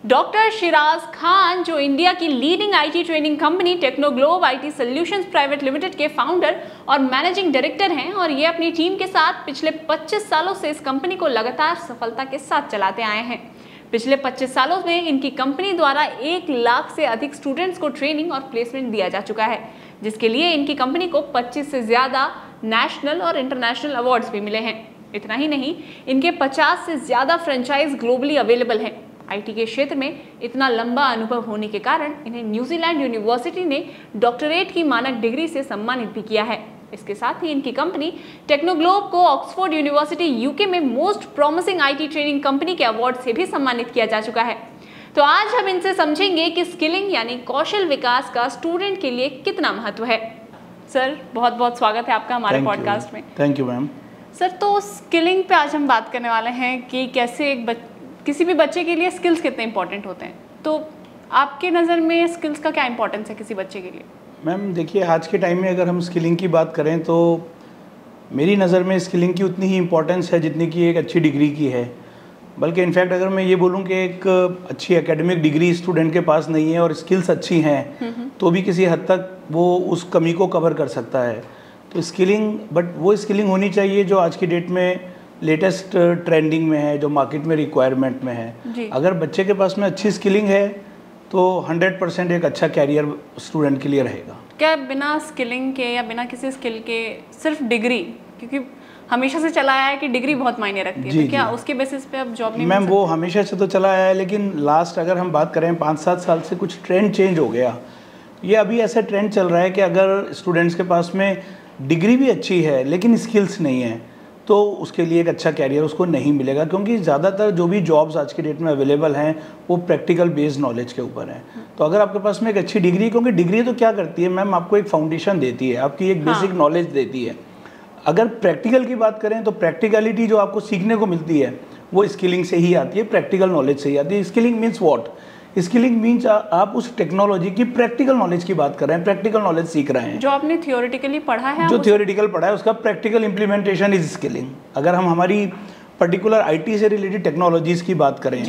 Doctor Siraj Khan जो India की leading IT training company Technoglobe IT solutions private limited के founder और मैनेजिंग डायरेक्टर हैं और ये अपनी टीम के साथ पिछले 25 सालों से इस कंपनी को लगातार सफलता के साथ चलाते आए हैं। पिछले 25 सालों में इनकी कंपनी द्वारा 1 लाख से अधिक स्टूडेंट्स को ट्रेनिंग और प्लेसमेंट दिया जा चुका है, जिसके लिए इनकी कंपनी को 25 से ज़्यादा नेशनल और इंटरनेशनल अवार्ड्स भी मिले हैं। इतना ही नहीं, इनके 50 से ज़्यादा फ्रेंचाइज ग्लोबली अवेलेबल हैं। आईटी के क्षेत्र में इतना लंबा अनुभव होने के कारण इन्हें न्यूजीलैंड यूनिवर्सिटी ने डॉक्टरेट की मानक डिग्री से सम्मानित भी किया है। इसके साथ ही इनकी कंपनी टेक्नोग्लोब को ऑक्सफोर्ड यूनिवर्सिटी यूके में most promising IT training company के अवार्ड से भी सम्मानित किया जा चुका है। तो आज हम इनसे समझेंगे कि स्किलिंग यानी कौशल विकास का स्टूडेंट के लिए कितना महत्व है। सर, बहुत बहुत स्वागत है आपका हमारे पॉडकास्ट में। Thank you ma'am. सर, तो स्किलिंग पे आज हम बात करने वाले हैं कि कैसे किसी भी बच्चे के लिए स्किल्स कितने इंपॉर्टेंट होते हैं। तो आपके नज़र में स्किल्स का क्या इंपॉर्टेंस है किसी बच्चे के लिए? मैम देखिए, आज के टाइम में अगर हम स्किलिंग की बात करें तो मेरी नज़र में स्किलिंग की उतनी ही इम्पोर्टेंस है जितनी कि एक अच्छी डिग्री की है। बल्कि इनफैक्ट अगर मैं ये बोलूँ कि एक अच्छी एकेडमिक डिग्री स्टूडेंट के पास नहीं है और स्किल्स अच्छी हैं तो भी किसी हद तक वो उस कमी को कवर कर सकता है। तो स्किलिंग, बट वो स्किलिंग होनी चाहिए जो आज की डेट में लेटेस्ट ट्रेंडिंग में है, जो मार्केट में रिक्वायरमेंट में है। अगर बच्चे के पास में अच्छी स्किलिंग है तो 100% एक अच्छा कैरियर स्टूडेंट के लिए रहेगा। क्या बिना स्किलिंग के या बिना किसी स्किल के सिर्फ डिग्री, क्योंकि हमेशा से चला आया है कि डिग्री बहुत मायने रखती है, तो क्या उसके बेसिस पे अब जॉब नहीं? मैम वो हमेशा से तो चला आया है, लेकिन लास्ट अगर हम बात करें 5-7 साल से कुछ ट्रेंड चेंज हो गया। ये अभी ऐसा ट्रेंड चल रहा है कि अगर स्टूडेंट्स के पास में डिग्री भी अच्छी है लेकिन स्किल्स नहीं है तो उसके लिए एक अच्छा कैरियर उसको नहीं मिलेगा, क्योंकि ज़्यादातर जो भी जॉब्स आज की डेट में अवेलेबल हैं वो प्रैक्टिकल बेस्ड नॉलेज के ऊपर हैं। तो अगर आपके पास में एक अच्छी डिग्री, क्योंकि डिग्री तो क्या करती है मैम, आपको एक फाउंडेशन देती है, आपकी एक बेसिक नॉलेज देती है। अगर प्रैक्टिकल की बात करें तो प्रैक्टिकलिटी जो आपको सीखने को मिलती है वो स्किलिंग से ही आती है, प्रैक्टिकल नॉलेज से ही आती है। Skilling means what? Skilling means आप उस टेक्नोलॉजी की प्रैक्टिकल नॉलेज की बात कर रहे हैं, प्रैक्टिकल नॉलेज सीख रहे हैं। जो आपने थियोरेटिकली पढ़ा है, जो थियोरेटिकल पढ़ा है उसका प्रैक्टिकल इंप्लीमेंटेशन इज स्किलिंग। अगर हम हमारी पर्टिकुलर आईटी से रिलेटेड टेक्नोलॉजीज की बात करें,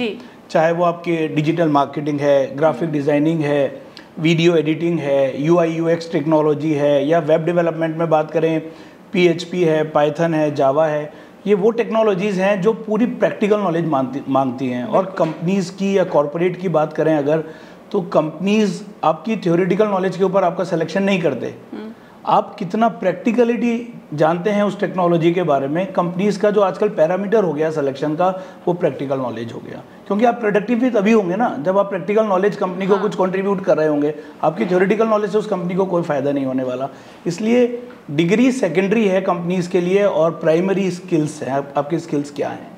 चाहे वो आपके डिजिटल मार्केटिंग है, ग्राफिक डिज़ाइनिंग है, वीडियो एडिटिंग है, यूआई यूएक्स टेक्नोलॉजी है, या वेब डेवलपमेंट में बात करें PHP है, पाइथन है, जावा है, ये वो टेक्नोलॉजीज़ हैं जो पूरी प्रैक्टिकल नॉलेज मांगती हैं। और कंपनीज़ की या कॉरपोरेट की बात करें अगर, तो कंपनीज़ आपकी थ्योरेटिकल नॉलेज के ऊपर आपका सिलेक्शन नहीं करते, आप कितना प्रैक्टिकलिटी जानते हैं उस टेक्नोलॉजी के बारे में। कंपनीज़ का जो आजकल पैरामीटर हो गया सिलेक्शन का वो प्रैक्टिकल नॉलेज हो गया, क्योंकि आप प्रोडक्टिव भी तभी होंगे ना जब आप प्रैक्टिकल नॉलेज कंपनी को कुछ कंट्रीब्यूट कर रहे होंगे। आपकी थ्योरेटिकल नॉलेज से उस कंपनी को कोई फ़ायदा नहीं होने वाला। इसलिए डिग्री सेकेंडरी है कंपनीज़ के लिए और प्राइमरी स्किल्स हैं। आपकी स्किल्स क्या हैं?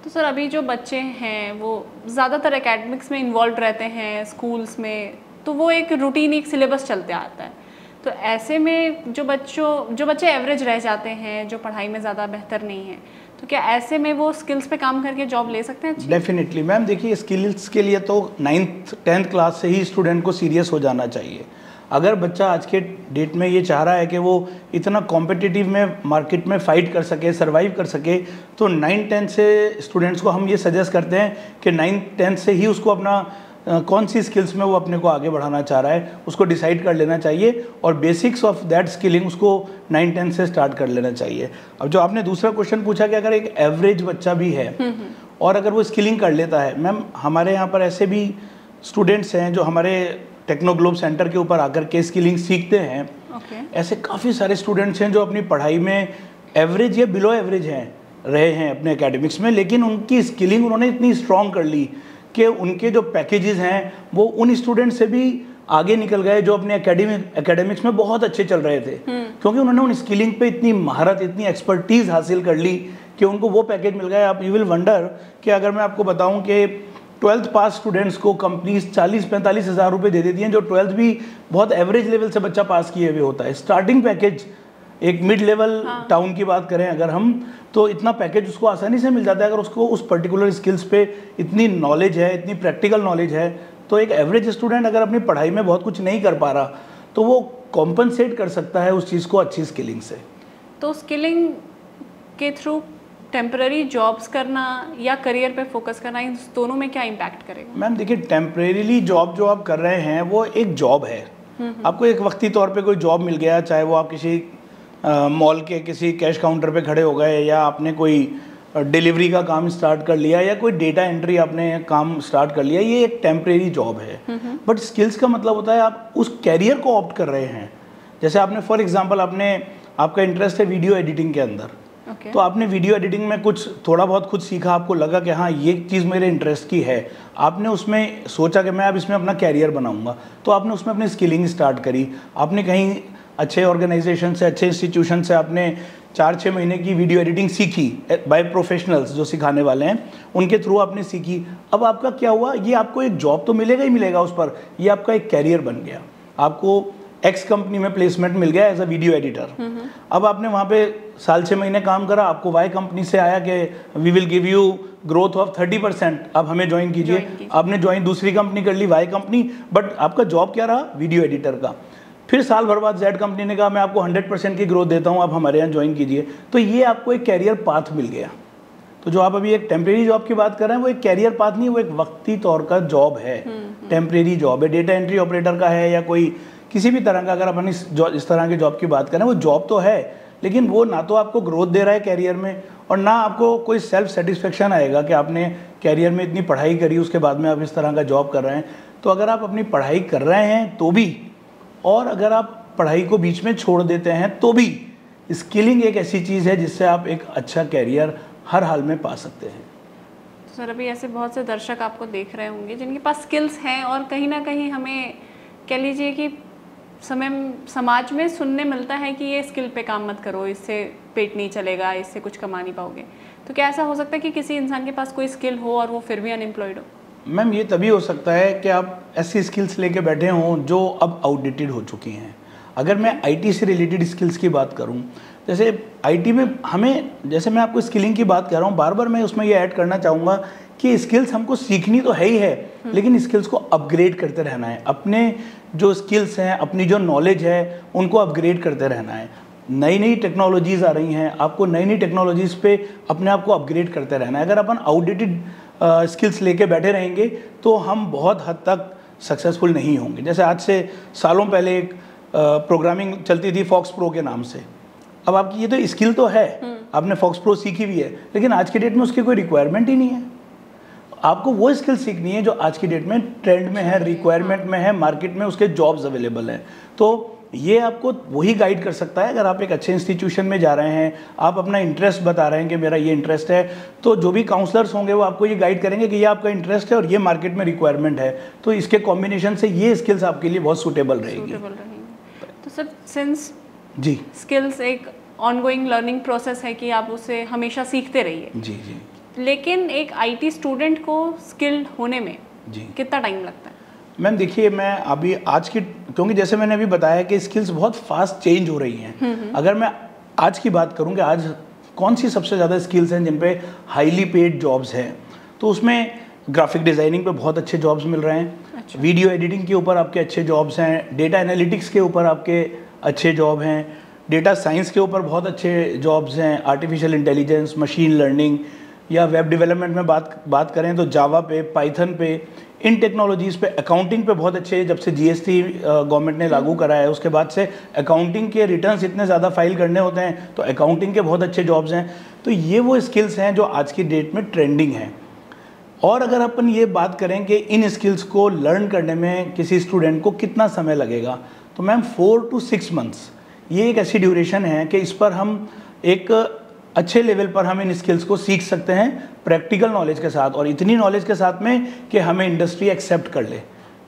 तो सर, अभी जो बच्चे हैं वो ज़्यादातर एकेडमिक्स में इन्वॉल्व रहते हैं स्कूल्स में, तो वो एक रूटीन, एक सिलेबस चलते आता है। तो ऐसे में जो बच्चे एवरेज रह जाते हैं, जो पढ़ाई में ज़्यादा बेहतर नहीं है, तो क्या ऐसे में वो स्किल्स पे काम करके जॉब ले सकते हैं? Definitely ma'am. देखिए, स्किल्स के लिए तो 9th-10th क्लास से ही स्टूडेंट को सीरियस हो जाना चाहिए। अगर बच्चा आज के डेट में ये चाह रहा है कि वो इतना कॉम्पिटिटिव में मार्केट में फ़ाइट कर सके, सर्वाइव कर सके, तो 9-10 से स्टूडेंट्स को हम ये सजेस्ट करते हैं कि 9-10 से ही उसको अपना कौन सी स्किल्स में वो अपने को आगे बढ़ाना चाह रहा है उसको डिसाइड कर लेना चाहिए, और बेसिक्स ऑफ दैट स्किलिंग उसको 9-10 से स्टार्ट कर लेना चाहिए। अब जो आपने दूसरा क्वेश्चन पूछा कि अगर एक एवरेज बच्चा भी है और अगर वो स्किलिंग कर लेता है, मैम हमारे यहाँ पर ऐसे भी स्टूडेंट्स हैं जो हमारे टेक्नोग्लोब सेंटर के ऊपर आकर के स्किलिंग सीखते हैं। ऐसे काफ़ी सारे स्टूडेंट्स हैं जो अपनी पढ़ाई में एवरेज या बिलो एवरेज रहे हैं अपने एकेडमिक्स में, लेकिन उनकी स्किलिंग उन्होंने इतनी स्ट्रॉन्ग कर ली कि उनके जो पैकेजेस हैं वो उन स्टूडेंट से भी आगे निकल गए जो अपने एकेडमिक्स में बहुत अच्छे चल रहे थे, क्योंकि उन्होंने उन स्किलिंग पे इतनी महारत, इतनी एक्सपर्टीज़ हासिल कर ली कि उनको वो पैकेज मिल गया। आप यू विल वंडर कि अगर मैं आपको बताऊं कि 12th पास स्टूडेंट्स को कंपनीज 40-45 हज़ार रुपये दे देती हैं, जो 12th भी बहुत एवरेज लेवल से बच्चा पास किए हुए होता है। स्टार्टिंग पैकेज एक मिड लेवल टाउन की बात करें अगर हम, तो इतना पैकेज उसको आसानी से मिल जाता है अगर उसको उस पर्टिकुलर स्किल्स पे इतनी नॉलेज है, इतनी प्रैक्टिकल नॉलेज है। तो एक एवरेज स्टूडेंट अगर अपनी पढ़ाई में बहुत कुछ नहीं कर पा रहा तो वो कॉम्पनसेट कर सकता है उस चीज़ को अच्छी स्किलिंग से। तो स्किलिंग के थ्रू टेम्पररी जॉब्स करना या करियर पे फोकस करना, इन दोनों में क्या इम्पैक्ट करेगा? मैम देखिए, टेम्परेरीली जॉब जो आप कर रहे हैं वो एक जॉब है। आपको एक वक्ती तौर पे कोई जॉब मिल गया, चाहे वो आप किसी मॉल के किसी कैश काउंटर पे खड़े हो गए, या आपने कोई डिलीवरी का काम स्टार्ट कर लिया, या कोई डेटा एंट्री आपने काम स्टार्ट कर लिया, ये एक टेम्परेरी जॉब है। बट स्किल्स का मतलब होता है आप उस कैरियर को ऑप्ट कर रहे हैं। जैसे आपने फॉर एग्जांपल आपका इंटरेस्ट है वीडियो एडिटिंग के अंदर, तो आपने वीडियो एडिटिंग में कुछ थोड़ा बहुत खुद सीखा, आपको लगा कि हाँ ये चीज़ मेरे इंटरेस्ट की है, आपने उसमें सोचा कि मैं अब इसमें अपना कैरियर बनाऊंगा, तो आपने उसमें अपनी स्किलिंग स्टार्ट करी। आपने कहीं अच्छे ऑर्गेनाइजेशन से, अच्छे इंस्टीट्यूशन से आपने 4-6 महीने की वीडियो एडिटिंग सीखी बाय प्रोफेशनल्स जो सिखाने वाले हैं, उनके थ्रू आपने सीखी। अब आपका क्या हुआ, ये आपको एक जॉब तो मिलेगा ही मिलेगा उस पर, ये आपका एक कैरियर बन गया। आपको एक्स कंपनी में प्लेसमेंट मिल गया एज अ वीडियो एडिटर। अब आपने वहाँ पे 6 महीने काम करा, आपको वाई कंपनी से आया कि we will give you growth of 30%, अब हमें ज्वाइन कीजिए। आपने ज्वाइन दूसरी कंपनी कर ली, वाई कंपनी, बट आपका जॉब क्या रहा, वीडियो एडिटर का। फिर साल भर बाद जेड कंपनी ने कहा मैं आपको 100% की ग्रोथ देता हूँ, आप हमारे यहाँ ज्वाइन कीजिए। तो ये आपको एक कैरियर पाथ मिल गया। तो जो आप अभी एक टेम्परेरी जॉब की बात कर रहे हैं, वो एक कैरियर पाथ नहीं, वो एक वक्ती तौर का जॉब है, टेम्परेरी जॉब है। डेटा एंट्री ऑपरेटर का है या कोई किसी भी तरह का, अगर अपन इस तरह की जॉब की बात करें, वो जॉब तो है, लेकिन वो ना तो आपको ग्रोथ दे रहा है कैरियर में, और ना आपको कोई सेल्फ सेटिस्फेक्शन आएगा कि आपने कैरियर में इतनी पढ़ाई करी, उसके बाद में आप इस तरह का जॉब कर रहे हैं। तो अगर आप अपनी पढ़ाई कर रहे हैं तो भी, और अगर आप पढ़ाई को बीच में छोड़ देते हैं तो भी, स्किलिंग एक ऐसी चीज़ है जिससे आप एक अच्छा कैरियर हर हाल में पा सकते हैं। सर अभी ऐसे बहुत से दर्शक आपको देख रहे होंगे जिनके पास स्किल्स हैं, और कहीं ना कहीं हमें कह लीजिए कि समाज में सुनने मिलता है कि ये स्किल पे काम मत करो, इससे पेट नहीं चलेगा, इससे कुछ कमा नहीं पाओगे। तो क्या ऐसा हो सकता है कि किसी इंसान के पास कोई स्किल हो और वो फिर भी अनएम्प्लॉयड हो? मैम ये तभी हो सकता है कि आप ऐसी स्किल्स लेके बैठे हों जो अब आउटडेटेड हो चुकी हैं। अगर मैं आईटी से रिलेटेड स्किल्स की बात करूं, जैसे आईटी में हमें, जैसे मैं आपको स्किलिंग की बात कर रहा हूं, बार बार मैं उसमें ये ऐड करना चाहूँगा कि स्किल्स हमको सीखनी तो है ही है, लेकिन स्किल्स को अपग्रेड करते रहना है। अपने जो स्किल्स हैं, अपनी जो नॉलेज है, उनको अपग्रेड करते रहना है। नई नई टेक्नोलॉजीज़ आ रही हैं, आपको नई नई टेक्नोलॉजीज़ पे अपने आप को अपग्रेड करते रहना है। अगर अपन आउटडेटेड स्किल्स लेके बैठे रहेंगे तो हम बहुत हद तक सक्सेसफुल नहीं होंगे। जैसे आज से सालों पहले एक प्रोग्रामिंग चलती थी फॉक्स प्रो के नाम से। अब आपकी ये तो स्किल तो है, आपने फॉक्स प्रो सीखी भी है, लेकिन आज के डेट में उसकी कोई रिक्वायरमेंट ही नहीं है। आपको वो स्किल सीखनी है जो आज की डेट में ट्रेंड में है, रिक्वायरमेंट में है, मार्केट में उसके जॉब्स अवेलेबल हैं। तो ये आपको वही गाइड कर सकता है। अगर आप एक अच्छे इंस्टीट्यूशन में जा रहे हैं, आप अपना इंटरेस्ट बता रहे हैं कि मेरा ये इंटरेस्ट है, तो जो भी काउंसलर्स होंगे वो आपको ये गाइड करेंगे कि ये आपका इंटरेस्ट है और ये मार्केट में रिक्वायरमेंट है, तो इसके कॉम्बिनेशन से ये स्किल्स आपके लिए बहुत सूटेबल रहेगी। तो सर सिंस जी स्किल्स एक ऑनगोइंग लर्निंग प्रोसेस है कि आप उसे हमेशा सीखते रहिए। जी जी। लेकिन एक आईटी स्टूडेंट को स्किल्ड होने में जी कितना टाइम लगता है? मैम देखिए, मैं अभी आज की, क्योंकि जैसे मैंने अभी बताया कि स्किल्स बहुत फास्ट चेंज हो रही हैं। अगर मैं आज की बात करूँ कि आज कौन सी सबसे ज़्यादा स्किल्स हैं जिन पे हाईली पेड जॉब्स हैं, तो उसमें ग्राफिक डिज़ाइनिंग पे बहुत अच्छे जॉब्स मिल रहे हैं। अच्छा। वीडियो एडिटिंग के ऊपर आपके अच्छे जॉब्स हैं, डेटा एनालिटिक्स के ऊपर आपके अच्छे जॉब हैं, डेटा साइंस के ऊपर बहुत अच्छे जॉब्स हैं, आर्टिफिशियल इंटेलिजेंस, मशीन लर्निंग, या वेब डेवलपमेंट में बात करें तो जावा पे, पाइथन पे, इन टेक्नोलॉजीज़ पे, अकाउंटिंग पे बहुत अच्छे। जब से जीएसटी गवर्नमेंट ने लागू करा है उसके बाद से अकाउंटिंग के रिटर्न्स इतने ज़्यादा फाइल करने होते हैं, तो अकाउंटिंग के बहुत अच्छे जॉब्स हैं। तो ये वो स्किल्स हैं जो आज की डेट में ट्रेंडिंग हैं। और अगर अपन ये बात करें कि इन स्किल्स को लर्न करने में किसी स्टूडेंट को कितना समय लगेगा, तो मैम 4 to 6 मंथ्स ये एक ऐसी ड्यूरेशन है कि इस पर हम एक अच्छे लेवल पर हम इन स्किल्स को सीख सकते हैं प्रैक्टिकल नॉलेज के साथ, और इतनी नॉलेज के साथ में कि हमें इंडस्ट्री एक्सेप्ट कर ले।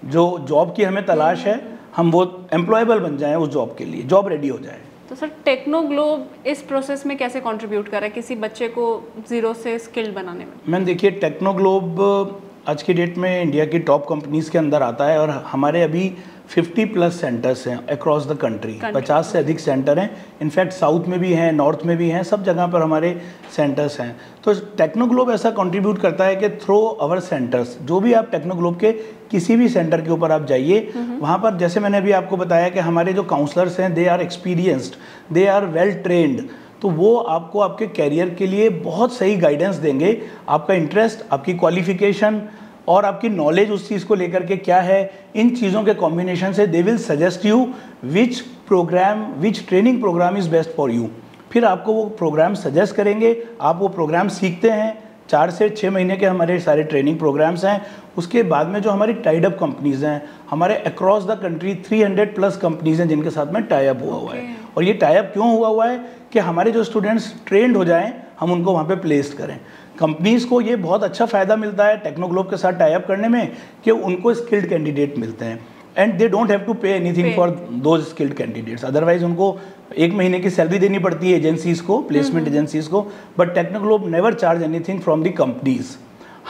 जो जॉब की हमें तलाश है, हम वो एम्प्लॉयबल बन जाएं उस जॉब के लिए, जॉब रेडी हो जाए। तो सर टेक्नोग्लोब इस प्रोसेस में कैसे कंट्रीब्यूट कर रहा है किसी बच्चे को जीरो से स्किल्ड बनाने में? मैम देखिए, टेक्नोग्लोब आज की डेट में इंडिया की टॉप कंपनीज़ के अंदर आता है, और हमारे अभी 50+ सेंटर्स हैं अक्रॉस द कंट्री। 50 से अधिक सेंटर हैं। इनफैक्ट साउथ में भी हैं, नॉर्थ में भी हैं, सब जगह पर हमारे सेंटर्स हैं। तो टेक्नोग्लोब ऐसा कंट्रीब्यूट करता है कि थ्रू आवर सेंटर्स, जो भी आप टेक्नोग्लोब के किसी भी सेंटर के ऊपर आप जाइए, वहाँ पर जैसे मैंने अभी आपको बताया कि हमारे जो काउंसलर्स हैं, they are experienced, they are well trained. तो वो आपको आपके कैरियर के लिए बहुत सही गाइडेंस देंगे। आपका इंटरेस्ट, आपकी क्वालिफिकेशन और आपकी नॉलेज उस चीज़ को लेकर के क्या है, इन चीज़ों के कॉम्बिनेशन से they will suggest you which training programme is best for you. फिर आपको वो प्रोग्राम सजेस्ट करेंगे, आप वो प्रोग्राम सीखते हैं। 4 से 6 महीने के हमारे सारे ट्रेनिंग प्रोग्राम्स हैं। उसके बाद में जो हमारी टाइड अप कंपनीज़ हैं, हमारे अक्रॉस द कंट्री 300+ कंपनीज़ हैं जिनके साथ में टाई अप हुआ हुआ है। और ये टाई अप क्यों हुआ है कि हमारे जो स्टूडेंट्स ट्रेंड हो जाएं, हम उनको वहाँ पे प्लेस्ड करें। कंपनीज़ को ये बहुत अच्छा फ़ायदा मिलता है टेक्नोग्लोब के साथ टाई अप करने में कि उनको स्किल्ड कैंडिडेट मिलते हैं and they don't have to pay anything for those skilled candidates. Otherwise उनको 1 महीने की सैलरी देनी पड़ती है एजेंसीज़ को, प्लेसमेंट एजेंसीज़ को, but Technoglobe never charge anything from the companies.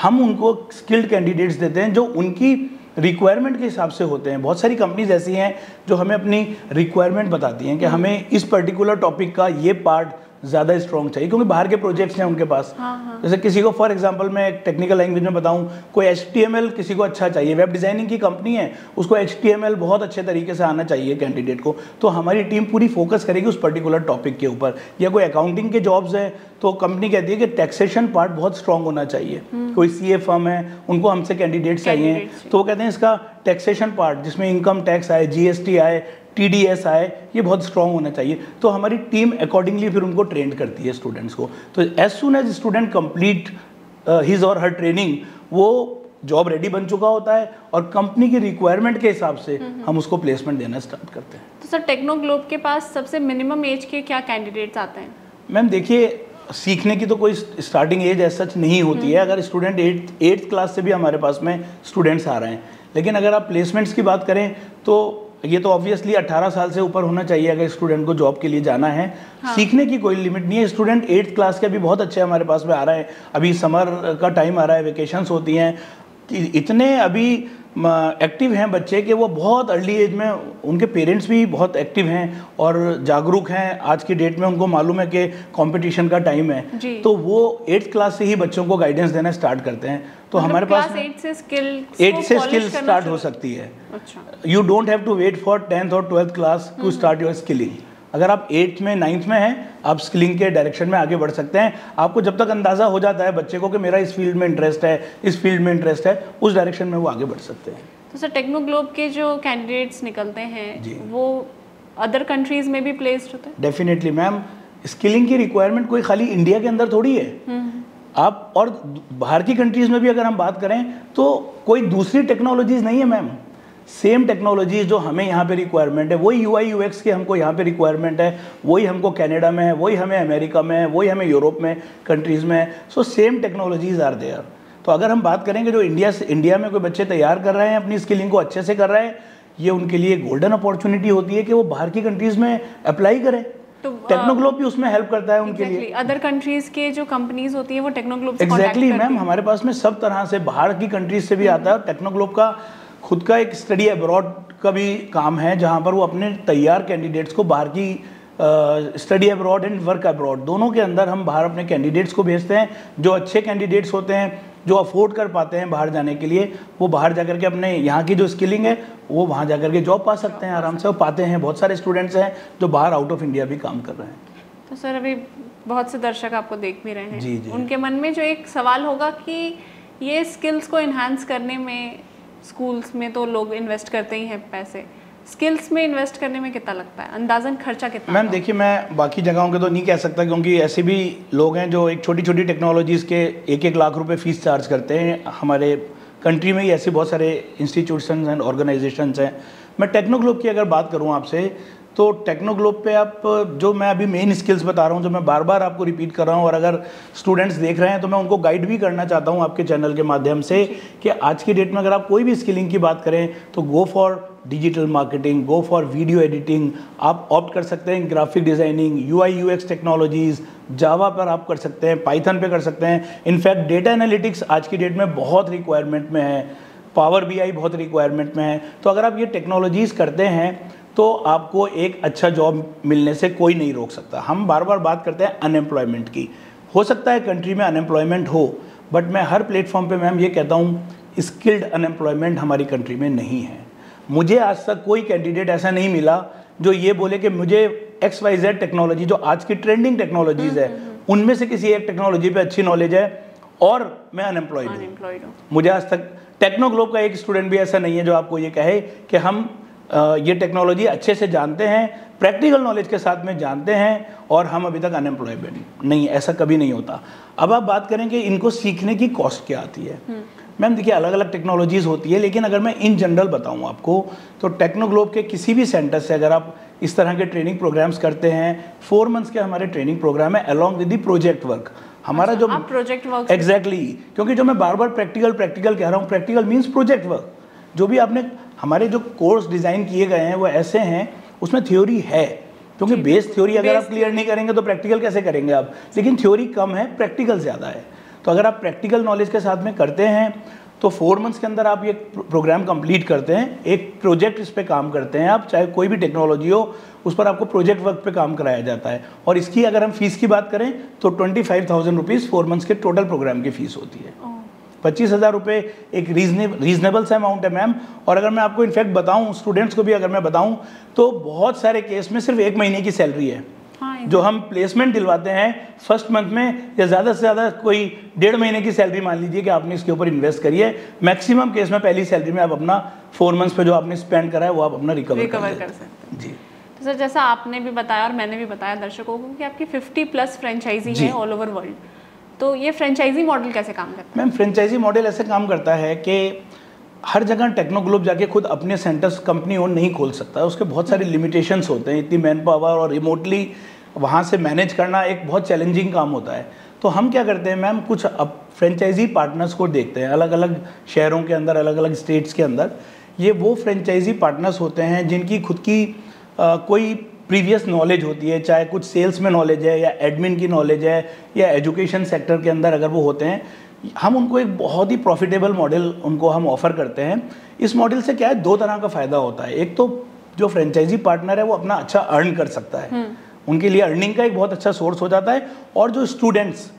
हम उनको स्किल्ड कैंडिडेट्स देते हैं जो उनकी रिक्वायरमेंट के हिसाब से होते हैं। बहुत सारी कंपनीज ऐसी हैं जो हमें अपनी रिक्वायरमेंट बताती हैं कि हमें इस पर्टिकुलर टॉपिक का ये पार्ट ज़्यादा स्ट्रॉन्ग चाहिए, क्योंकि बाहर के प्रोजेक्ट्स हैं उनके पास। जैसे किसी को फॉर एग्जांपल मैं एक टेक्निकल लैंग्वेज में बताऊं, कोई HTML किसी को अच्छा चाहिए, वेब डिज़ाइनिंग की कंपनी है, उसको HTML बहुत अच्छे तरीके से आना चाहिए कैंडिडेट को, तो हमारी टीम पूरी फोकस करेगी उस पर्टिकुलर टॉपिक के ऊपर। या कोई अकाउंटिंग के जॉब्स हैं तो कंपनी कहती है कि टैक्सेशन पार्ट बहुत स्ट्रॉन्ग होना चाहिए। कोई CA फर्म है, उनको हमसे कैंडिडेट्स चाहिए, तो वो कहते हैं इसका टैक्सेशन पार्ट जिसमें इनकम टैक्स आए, GST आए, TDS आए, ये बहुत स्ट्रॉन्ग होना चाहिए। तो हमारी टीम अकॉर्डिंगली फिर उनको ट्रेन करती है स्टूडेंट्स को। तो as soon as student complete his और हर ट्रेनिंग, वो जॉब रेडी बन चुका होता है और कंपनी की रिक्वायरमेंट के हिसाब से हम उसको प्लेसमेंट देना स्टार्ट करते हैं। तो सर टेक्नोग्लोब के पास सबसे मिनिमम एज के क्या कैंडिडेट्स आते हैं? मैम देखिए, सीखने की तो कोई स्टार्टिंग एज ऐसा सच नहीं होती है। अगर स्टूडेंट 8th क्लास से भी हमारे पास में स्टूडेंट्स आ रहे हैं, लेकिन अगर आप प्लेसमेंट्स की बात करें तो ये तो ऑब्वियसली 18 साल से ऊपर होना चाहिए अगर स्टूडेंट को जॉब के लिए जाना है। हाँ। सीखने की कोई लिमिट नहीं है। स्टूडेंट 8th क्लास के भी बहुत अच्छे हमारे पास में आ रहे हैं। अभी समर का टाइम आ रहा है, वेकेशंस होती हैं, इतने अभी एक्टिव हैं बच्चे कि वो बहुत अर्ली एज में, उनके पेरेंट्स भी बहुत एक्टिव हैं और जागरूक हैं। आज की डेट में उनको मालूम है कि कंपटीशन का टाइम है, तो वो 8th क्लास से ही बच्चों को गाइडेंस देना स्टार्ट करते हैं। तो हमारे पास 8 से स्किल स्टार्ट हो सकती है। You don't have to wait for 10th और 12th class to start your skilling. अगर आप 8th में 9th में हैं, आप स्किलिंग के डायरेक्शन में आगे बढ़ सकते हैं। आपको जब तक अंदाज़ा हो जाता है बच्चे को कि मेरा इस फील्ड में इंटरेस्ट है, इस फील्ड में इंटरेस्ट है, उस डायरेक्शन में वो आगे बढ़ सकते हैं। तो सर टेक्नोग्लोब के जो कैंडिडेट्स निकलते हैं वो अदर कंट्रीज में भी प्लेस्ड होते हैं? डेफिनेटली मैम, स्किलिंग की रिक्वायरमेंट कोई खाली इंडिया के अंदर थोड़ी है। आप और बाहर की कंट्रीज़ में भी अगर हम बात करें तो कोई दूसरी टेक्नोलॉजीज़ नहीं है मैम। सेम टेक्नोलॉजीज जो हमें यहाँ पे रिक्वायरमेंट है, वही UI UX के हमको यहाँ पे रिक्वायरमेंट है, वही हमको कनाडा में है, वही हमें अमेरिका में है, वही हमें यूरोप में कंट्रीज़ में है। So same technologies are there. तो अगर हम बात करेंगे जो इंडिया में कोई बच्चे तैयार कर रहे हैं, अपनी स्किलिंग को अच्छे से कर रहे हैं, ये उनके लिए गोल्डन अपॉर्चुनिटी होती है कि वो बाहर की कंट्रीज़ में अप्लाई करें। तो टेक्नोग्लोब भी उसमें हेल्प करता है उनके लिए। अदर कंट्रीज के जो कंपनीज होती है वो टेक्नोग्लोब से एग्जैक्टली मैम, हमारे पास में सब तरह से बाहर की कंट्रीज से भी आता है। टेक्नोग्लोब का खुद का एक स्टडी अब्रॉड का भी काम है, जहाँ पर वो अपने तैयार कैंडिडेट्स को बाहर की study abroad and work abroad दोनों के अंदर हम बाहर अपने कैंडिडेट्स को भेजते हैं। जो अच्छे कैंडिडेट्स होते हैं, जो अफोर्ड कर पाते हैं बाहर जाने के लिए, वो बाहर जाकर के अपने यहाँ की जो स्किलिंग है वो वहाँ जाकर के जॉब पा सकते हैं आराम से, वो पाते हैं। बहुत सारे स्टूडेंट्स हैं जो बाहर आउट ऑफ इंडिया भी काम कर रहे हैं। तो सर अभी बहुत से दर्शक आपको देख भी रहे हैं, जी जी, उनके मन में जो एक सवाल होगा कि ये स्किल्स को इन्हांस करने में स्कूल्स में तो लोग इन्वेस्ट करते ही हैं पैसे, स्किल्स में इन्वेस्ट करने में कितना लगता है, अंदाजन खर्चा कितना? मैम देखिए, मैं बाकी जगहों के तो नहीं कह सकता, क्योंकि ऐसे भी लोग हैं जो एक छोटी छोटी टेक्नोलॉजीज़ के 1-1 लाख रुपए फीस चार्ज करते हैं। हमारे कंट्री में ही ऐसे बहुत सारे इंस्टीट्यूशंस एंड ऑर्गेनाइजेशंस हैं। मैं टेक्नोग्लोब की अगर बात करूं आपसे, तो टेक्नोग्लोब पे आप जो मैं अभी मेन स्किल्स बता रहा हूं, जो मैं बार बार आपको रिपीट कर रहा हूं, और अगर स्टूडेंट्स देख रहे हैं तो मैं उनको गाइड भी करना चाहता हूं आपके चैनल के माध्यम से कि आज की डेट में अगर आप कोई भी स्किलिंग की बात करें तो go for digital marketing, go for video editing, आप ऑप्ट कर सकते हैं graphic designing, UI UX technologies, Java पर आप कर सकते हैं, पाइथन पे कर सकते हैं। इनफैक्ट डेटा एनालिटिक्स आज की डेट में बहुत रिक्वायरमेंट में है, पावर BI बहुत रिक्वायरमेंट में है। तो अगर आप ये टेक्नोलॉजीज़ करते हैं तो आपको एक अच्छा जॉब मिलने से कोई नहीं रोक सकता। हम बार बार बात करते हैं अनएम्प्लॉयमेंट की, हो सकता है कंट्री में अनएम्प्लॉयमेंट हो, बट मैं हर प्लेटफॉर्म पे मैम ये कहता हूँ, स्किल्ड अनएम्प्लॉयमेंट हमारी कंट्री में नहीं है। मुझे आज तक कोई कैंडिडेट ऐसा नहीं मिला जो ये बोले कि मुझे XYZ टेक्नोलॉजी जो आज की ट्रेंडिंग टेक्नोलॉजीज है उनमें से किसी एक टेक्नोलॉजी पे अच्छी नॉलेज है और मैं अनएम्प्लॉयड हूँ। मुझे आज तक टेक्नोग्लोब का एक स्टूडेंट भी ऐसा नहीं है जो आपको ये कहे कि हम ये टेक्नोलॉजी अच्छे से जानते हैं, प्रैक्टिकल नॉलेज के साथ में जानते हैं और हम अभी तक अनएम्प्लॉयड नहीं, ऐसा कभी नहीं होता। अब आप बात करें कि इनको सीखने की कॉस्ट क्या आती है। मैम देखिए, अलग अलग टेक्नोलॉजीज़ होती है, लेकिन अगर मैं इन जनरल बताऊं आपको तो टेक्नोग्लोब के किसी भी सेंटर से अगर आप इस तरह के ट्रेनिंग प्रोग्राम्स करते हैं, 4 मंथ्स के हमारे ट्रेनिंग प्रोग्राम है along with the project work. हमारा जो प्रोजेक्ट वर्क एग्जैक्टली, क्योंकि जो मैं बार बार प्रैक्टिकल कह रहा हूँ, प्रैक्टिकल मीन्स प्रोजेक्ट वर्क। जो भी आपने हमारे जो कोर्स डिज़ाइन किए गए हैं वो ऐसे हैं, उसमें थ्योरी है, क्योंकि बेस थ्योरी अगर आप क्लियर नहीं करेंगे तो प्रैक्टिकल कैसे करेंगे आप। लेकिन थ्योरी कम है, प्रैक्टिकल ज़्यादा है। तो अगर आप प्रैक्टिकल नॉलेज के साथ में करते हैं तो 4 मंथ्स के अंदर आप ये प्रोग्राम कंप्लीट करते हैं, एक प्रोजेक्ट इस पे काम करते हैं आप, चाहे कोई भी टेक्नोलॉजी हो उस पर आपको प्रोजेक्ट वर्क पे काम कराया जाता है। और इसकी अगर हम फीस की बात करें तो 25,000 रुपीज़ 4 मंथ्स के टोटल प्रोग्राम की फीस होती है। 25,000 रुपये एक रीजनेबल सा अमाउंट है मैम। और अगर मैं आपको इनफैक्ट बताऊं, स्टूडेंट्स को भी अगर मैं बताऊं, तो बहुत सारे केस में सिर्फ 1 महीने की सैलरी है। जो हम प्लेसमेंट दिलवाते हैं फर्स्ट मंथ में, या ज़्यादा से ज़्यादा कोई 1.5 महीने की सैलरी मान लीजिए कि आपने इसके ऊपर इन्वेस्ट करी है। मैक्सिमम केस में पहली सैलरी में आप अपना 4 मंथ्स पे जो आपने स्पेंड करा है वो आप अपना रिकवर कर सकते हैं। जी तो सर, जैसा आपने भी बताया और मैंने भी बताया दर्शकों को कि आपकी 50+ फ्रेंचाइजी है ऑल ओवर वर्ल्ड, तो ये फ्रेंचाइजी मॉडल कैसे काम करता है? मैम फ्रेंचाइजी मॉडल ऐसे काम करता है कि हर जगह टेक्नोग्लोब जाके खुद अपने सेंटर्स कंपनी ओन नहीं खोल सकता है, उसके बहुत सारे लिमिटेशंस होते हैं, इतनी मैन पावर और रिमोटली वहाँ से मैनेज करना एक बहुत चैलेंजिंग काम होता है। तो हम क्या करते हैं मैम, कुछ अब फ्रेंचाइजी पार्टनर्स को देखते हैं अलग अलग शहरों के अंदर, अलग अलग स्टेट्स के अंदर। ये वो फ्रेंचाइजी पार्टनर्स होते हैं जिनकी खुद की कोई प्रीवियस नॉलेज होती है, चाहे कुछ सेल्स में नॉलेज है या एडमिन की नॉलेज है या एजुकेशन सेक्टर के अंदर अगर वो होते हैं, हम उनको एक बहुत ही प्रॉफिटेबल मॉडल उनको हम ऑफ़र करते हैं। इस मॉडल से क्या है, 2 तरह का फ़ायदा होता है। एक तो जो फ्रेंचाइजी पार्टनर है वो अपना अच्छा अर्न कर सकता है, उनके लिए अर्निंग का एक बहुत अच्छा सोर्स हो जाता है। और जो स्टूडेंट्स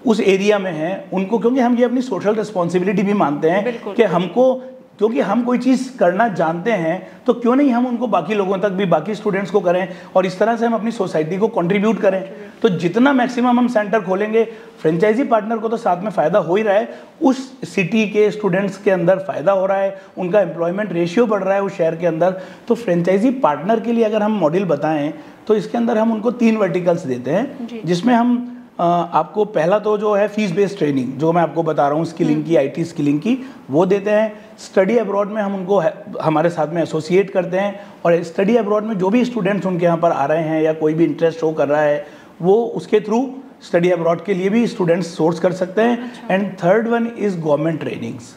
उस एरिया में हैं उनको, क्योंकि हम ये अपनी सोशल रिस्पॉन्सिबिलिटी भी मानते हैं कि हमको, क्योंकि हम कोई चीज़ करना जानते हैं तो क्यों नहीं हम उनको बाकी लोगों तक भी, बाकी स्टूडेंट्स को करें और इस तरह से हम अपनी सोसाइटी को कंट्रीब्यूट करें। तो जितना मैक्सिमम हम सेंटर खोलेंगे, फ्रेंचाइजी पार्टनर को तो साथ में फ़ायदा हो ही रहा है, उस सिटी के स्टूडेंट्स के अंदर फ़ायदा हो रहा है, उनका एम्प्लॉयमेंट रेशियो बढ़ रहा है उस शहर के अंदर। तो फ्रेंचाइजी पार्टनर के लिए अगर हम मॉडल बताएं तो इसके अंदर हम उनको 3 वर्टिकल्स देते हैं, जिसमें हम आपको पहला तो जो है फीस बेस्ड ट्रेनिंग, जो मैं आपको बता रहा हूँ स्किलिंग की, IT स्किलिंग की, वो देते हैं। स्टडी अब्रॉड में हम उनको हमारे साथ में एसोसिएट करते हैं, और स्टडी अब्रॉड में जो भी स्टूडेंट्स उनके यहाँ पर आ रहे हैं या कोई भी इंटरेस्ट शो कर रहा है, वो उसके थ्रू स्टडी अब्रॉड के लिए भी स्टूडेंट्स सोर्स कर सकते हैं। And third one is government trainings.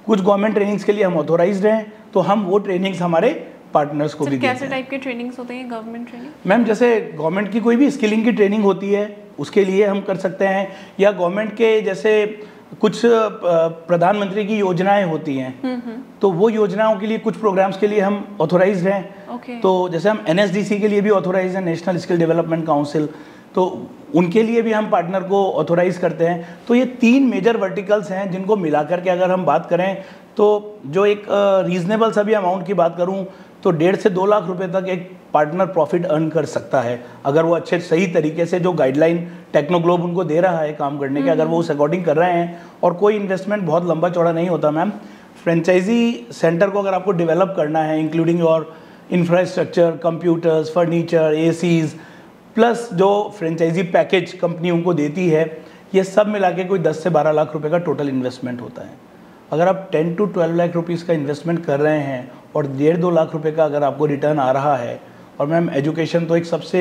कुछ गवर्नमेंट ट्रेनिंग्स के लिए हम ऑथोराइज्ड हैं, तो हम वो ट्रेनिंग्स हमारे पार्टनर्स को भी देते हैं। कैसे टाइप की ट्रेनिंग्स होती हैं गवर्नमेंट ट्रेनिंग? मैम जैसे गवर्नमेंट की कोई भी स्किलिंग की ट्रेनिंग होती है उसके लिए हम कर सकते हैं, या गवर्नमेंट के जैसे कुछ प्रधानमंत्री की योजनाएं होती हैं, तो वो योजनाओं के लिए कुछ प्रोग्राम्स के लिए हम ऑथोराइज्ड हैं। तो जैसे हम NSDC के लिए भी ऑथोराइज हैं, नेशनल स्किल डेवलपमेंट काउंसिल, तो उनके लिए भी हम पार्टनर को ऑथोराइज करते हैं। तो ये 3 मेजर वर्टिकल्स हैं जिनको मिलाकर के अगर हम बात करें तो जो एक रीजनेबल सा भी अमाउंट की बात करूं तो 1.5 से 2 लाख रुपए तक एक पार्टनर प्रॉफिट अर्न कर सकता है, अगर वो अच्छे सही तरीके से जो गाइडलाइन टेक्नोग्लोब उनको दे रहा है काम करने के, अगर वो उस अकॉर्डिंग कर रहे हैं। और कोई इन्वेस्टमेंट बहुत लंबा चौड़ा नहीं होता मैम। फ्रेंचाइजी सेंटर को अगर आपको डेवलप करना है, इंक्लूडिंग और infrastructure, computers, furniture, ACs, plus जो फ्रेंचाइजी पैकेज कंपनी उनको देती है, ये सब मिला के कोई 10 से 12 लाख रुपए का टोटल इन्वेस्टमेंट होता है। अगर आप 10 to 12 लाख रुपीज़ का इन्वेस्टमेंट कर रहे हैं और 1.5-2 लाख रुपए का अगर आपको रिटर्न आ रहा है, और मैम एजुकेशन तो एक सबसे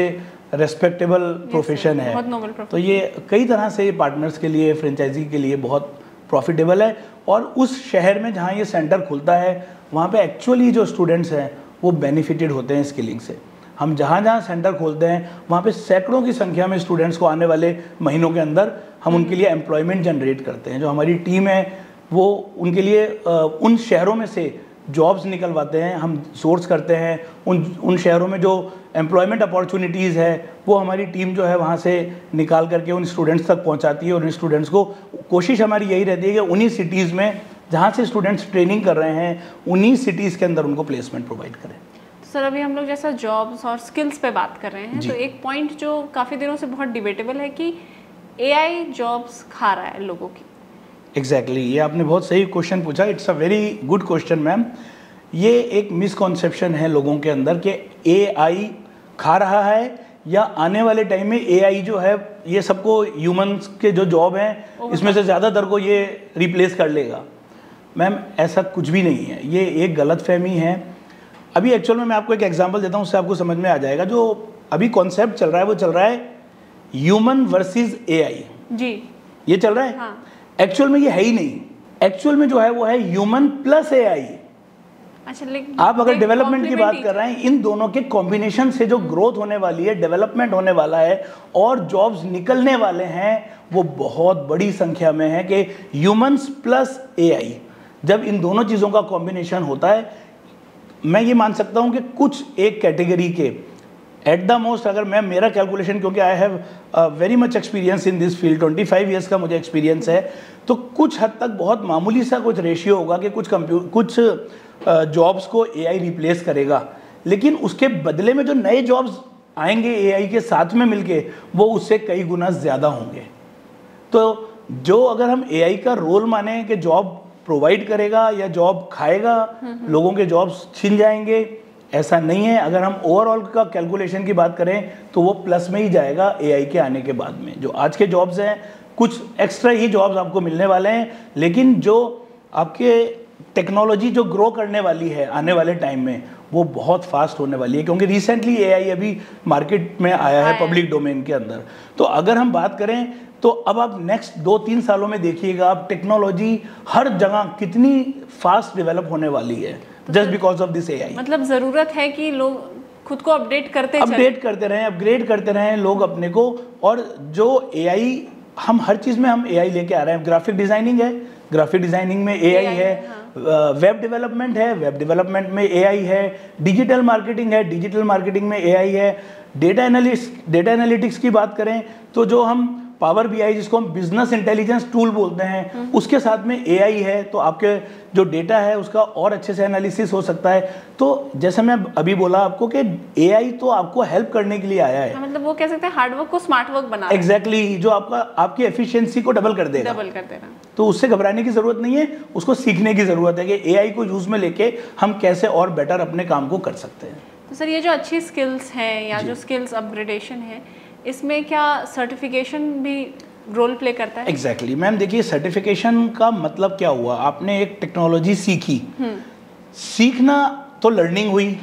रेस्पेक्टेबल प्रोफेशन है, तो ये कई तरह से पार्टनर्स के लिए, फ्रेंचाइजी के लिए बहुत प्रॉफिटेबल है। और उस शहर में जहाँ ये सेंटर खुलता है वहाँ पे एक्चुअली जो स्टूडेंट्स हैं वो बेनिफिटेड होते हैं स्किलिंग से। हम जहाँ जहाँ सेंटर खोलते हैं वहाँ पे सैकड़ों की संख्या में स्टूडेंट्स को आने वाले महीनों के अंदर हम उनके लिए एम्प्लॉयमेंट जनरेट करते हैं। जो हमारी टीम है वो उनके लिए उन शहरों में से जॉब्स निकलवाते हैं, हम सोर्स करते हैं। उन शहरों में जो एम्प्लॉयमेंट अपॉर्चुनिटीज़ है वो हमारी टीम जो है वहाँ से निकाल करके उन स्टूडेंट्स तक पहुँचाती है। और उन स्टूडेंट्स को कोशिश हमारी यही रहती है कि उन्हीं सिटीज़ में जहाँ से स्टूडेंट्स ट्रेनिंग कर रहे हैं, उन्हीं सिटीज़ के अंदर उनको प्लेसमेंट प्रोवाइड करें। सर अभी हम लोग जैसा जॉब्स और स्किल्स पे बात कर रहे हैं, तो एक पॉइंट जो काफ़ी दिनों से बहुत डिबेटेबल है कि एआई जॉब्स खा रहा है लोगों की। एग्जैक्टली ये आपने बहुत सही क्वेश्चन पूछा, it's a very good question ma'am. ये एक मिसकॉन्सेप्शन है लोगों के अंदर कि एआई खा रहा है या आने वाले टाइम में एआई जो है ये सबको ह्यूमंस के जो जॉब हैं इसमें से ज़्यादातर को ये रिप्लेस कर लेगा। मैम ऐसा कुछ भी नहीं है, ये एक गलतफहमी है। अभी एक्चुअल में मैं आपको एक एग्जांपल देता हूँ, उससे आपको समझ में आ जाएगा। जो अभी कॉन्सेप्ट चल रहा है वो चल रहा है ह्यूमन वर्सेस एआई जी, ये चल रहा है। हाँ। एक्चुअल में ये है ही नहीं, एक्चुअल में जो है वो है ह्यूमन प्लस एआई। अच्छा, लेकिन आप अगर डेवलपमेंट की बात कर रहे हैं, इन दोनों के कॉम्बिनेशन से जो ग्रोथ होने वाली है, डेवलपमेंट होने वाला है और जॉब्स निकलने वाले हैं वो बहुत बड़ी संख्या में है कि ह्यूमंस प्लस एआई। जब इन दोनों चीज़ों का कॉम्बिनेशन होता है, मैं ये मान सकता हूँ कि कुछ एक कैटेगरी के एट द मोस्ट, अगर मैं मेरा कैलकुलेशन, क्योंकि I have very much experience in this field, 25 years का मुझे एक्सपीरियंस है, तो कुछ हद तक बहुत मामूली सा कुछ रेशियो होगा कि कुछ जॉब्स को एआई रिप्लेस करेगा, लेकिन उसके बदले में जो नए जॉब्स आएंगे एआई के साथ में मिलके वो उससे कई गुना ज़्यादा होंगे। तो जो अगर हम एआई का रोल माने कि जॉब प्रोवाइड करेगा या जॉब खाएगा, लोगों के जॉब्स छिन जाएंगे, ऐसा नहीं है। अगर हम ओवरऑल का कैलकुलेशन की बात करें तो वो प्लस में ही जाएगा एआई के आने के बाद में। जो आज के जॉब्स हैं कुछ एक्स्ट्रा ही जॉब्स आपको मिलने वाले हैं, लेकिन जो आपके टेक्नोलॉजी जो ग्रो करने वाली है आने वाले टाइम में वो बहुत फास्ट होने वाली है, क्योंकि रिसेंटली एआई अभी मार्केट में आया है पब्लिक डोमेन के अंदर। तो अगर हम बात करें तो अब आप नेक्स्ट 2-3 सालों में देखिएगा आप टेक्नोलॉजी हर जगह कितनी फास्ट डेवलप होने वाली है, just because of this AI. मतलब ज़रूरत है कि लोग खुद को अपडेट करते रहें, अपग्रेड करते रहें लोग अपने को। और जो एआई हम हर चीज़ में हम एआई लेके आ रहे हैं। ग्राफिक डिज़ाइनिंग है, ग्राफिक डिज़ाइनिंग में एआई है, वेब डेवलपमेंट है, वेब डेवलपमेंट में एआई है, डिजिटल मार्केटिंग है, डिजिटल मार्केटिंग में एआई है, डेटा एनालिटिक्स की बात करें तो जो हम पावर बीआई जिसको हम बिजनेस इंटेलिजेंस टूल बोलते हैं उसके साथ में एआई है, तो आपके जो डेटा है उसका और अच्छे से एनालिसिस हो सकता है। तो जैसे मैं अभी बोला आपको कि एआई तो आपको हेल्प करने के लिए आया है। मतलब वो कह सकते हैं हार्ड वर्क को स्मार्ट वर्क बना रहा है। एग्जैक्टली, जो आपकी एफिशिएंसी को डबल कर देगा। तो उससे घबराने की जरूरत नहीं है, उसको सीखने की जरूरत है कि एआई को यूज में लेके हम कैसे और बेटर अपने काम को कर सकते हैं। तो सर ये जो अच्छी स्किल्स हैं या जो स्किल्स अपग्रेडेशन है, इसमें क्या सर्टिफिकेशन भी रोल प्ले करता है? एग्जैक्टली मैम, देखिए सर्टिफिकेशन का मतलब क्या हुआ, आपने एक टेक्नोलॉजी सीखी, सीखना तो लर्निंग हुई।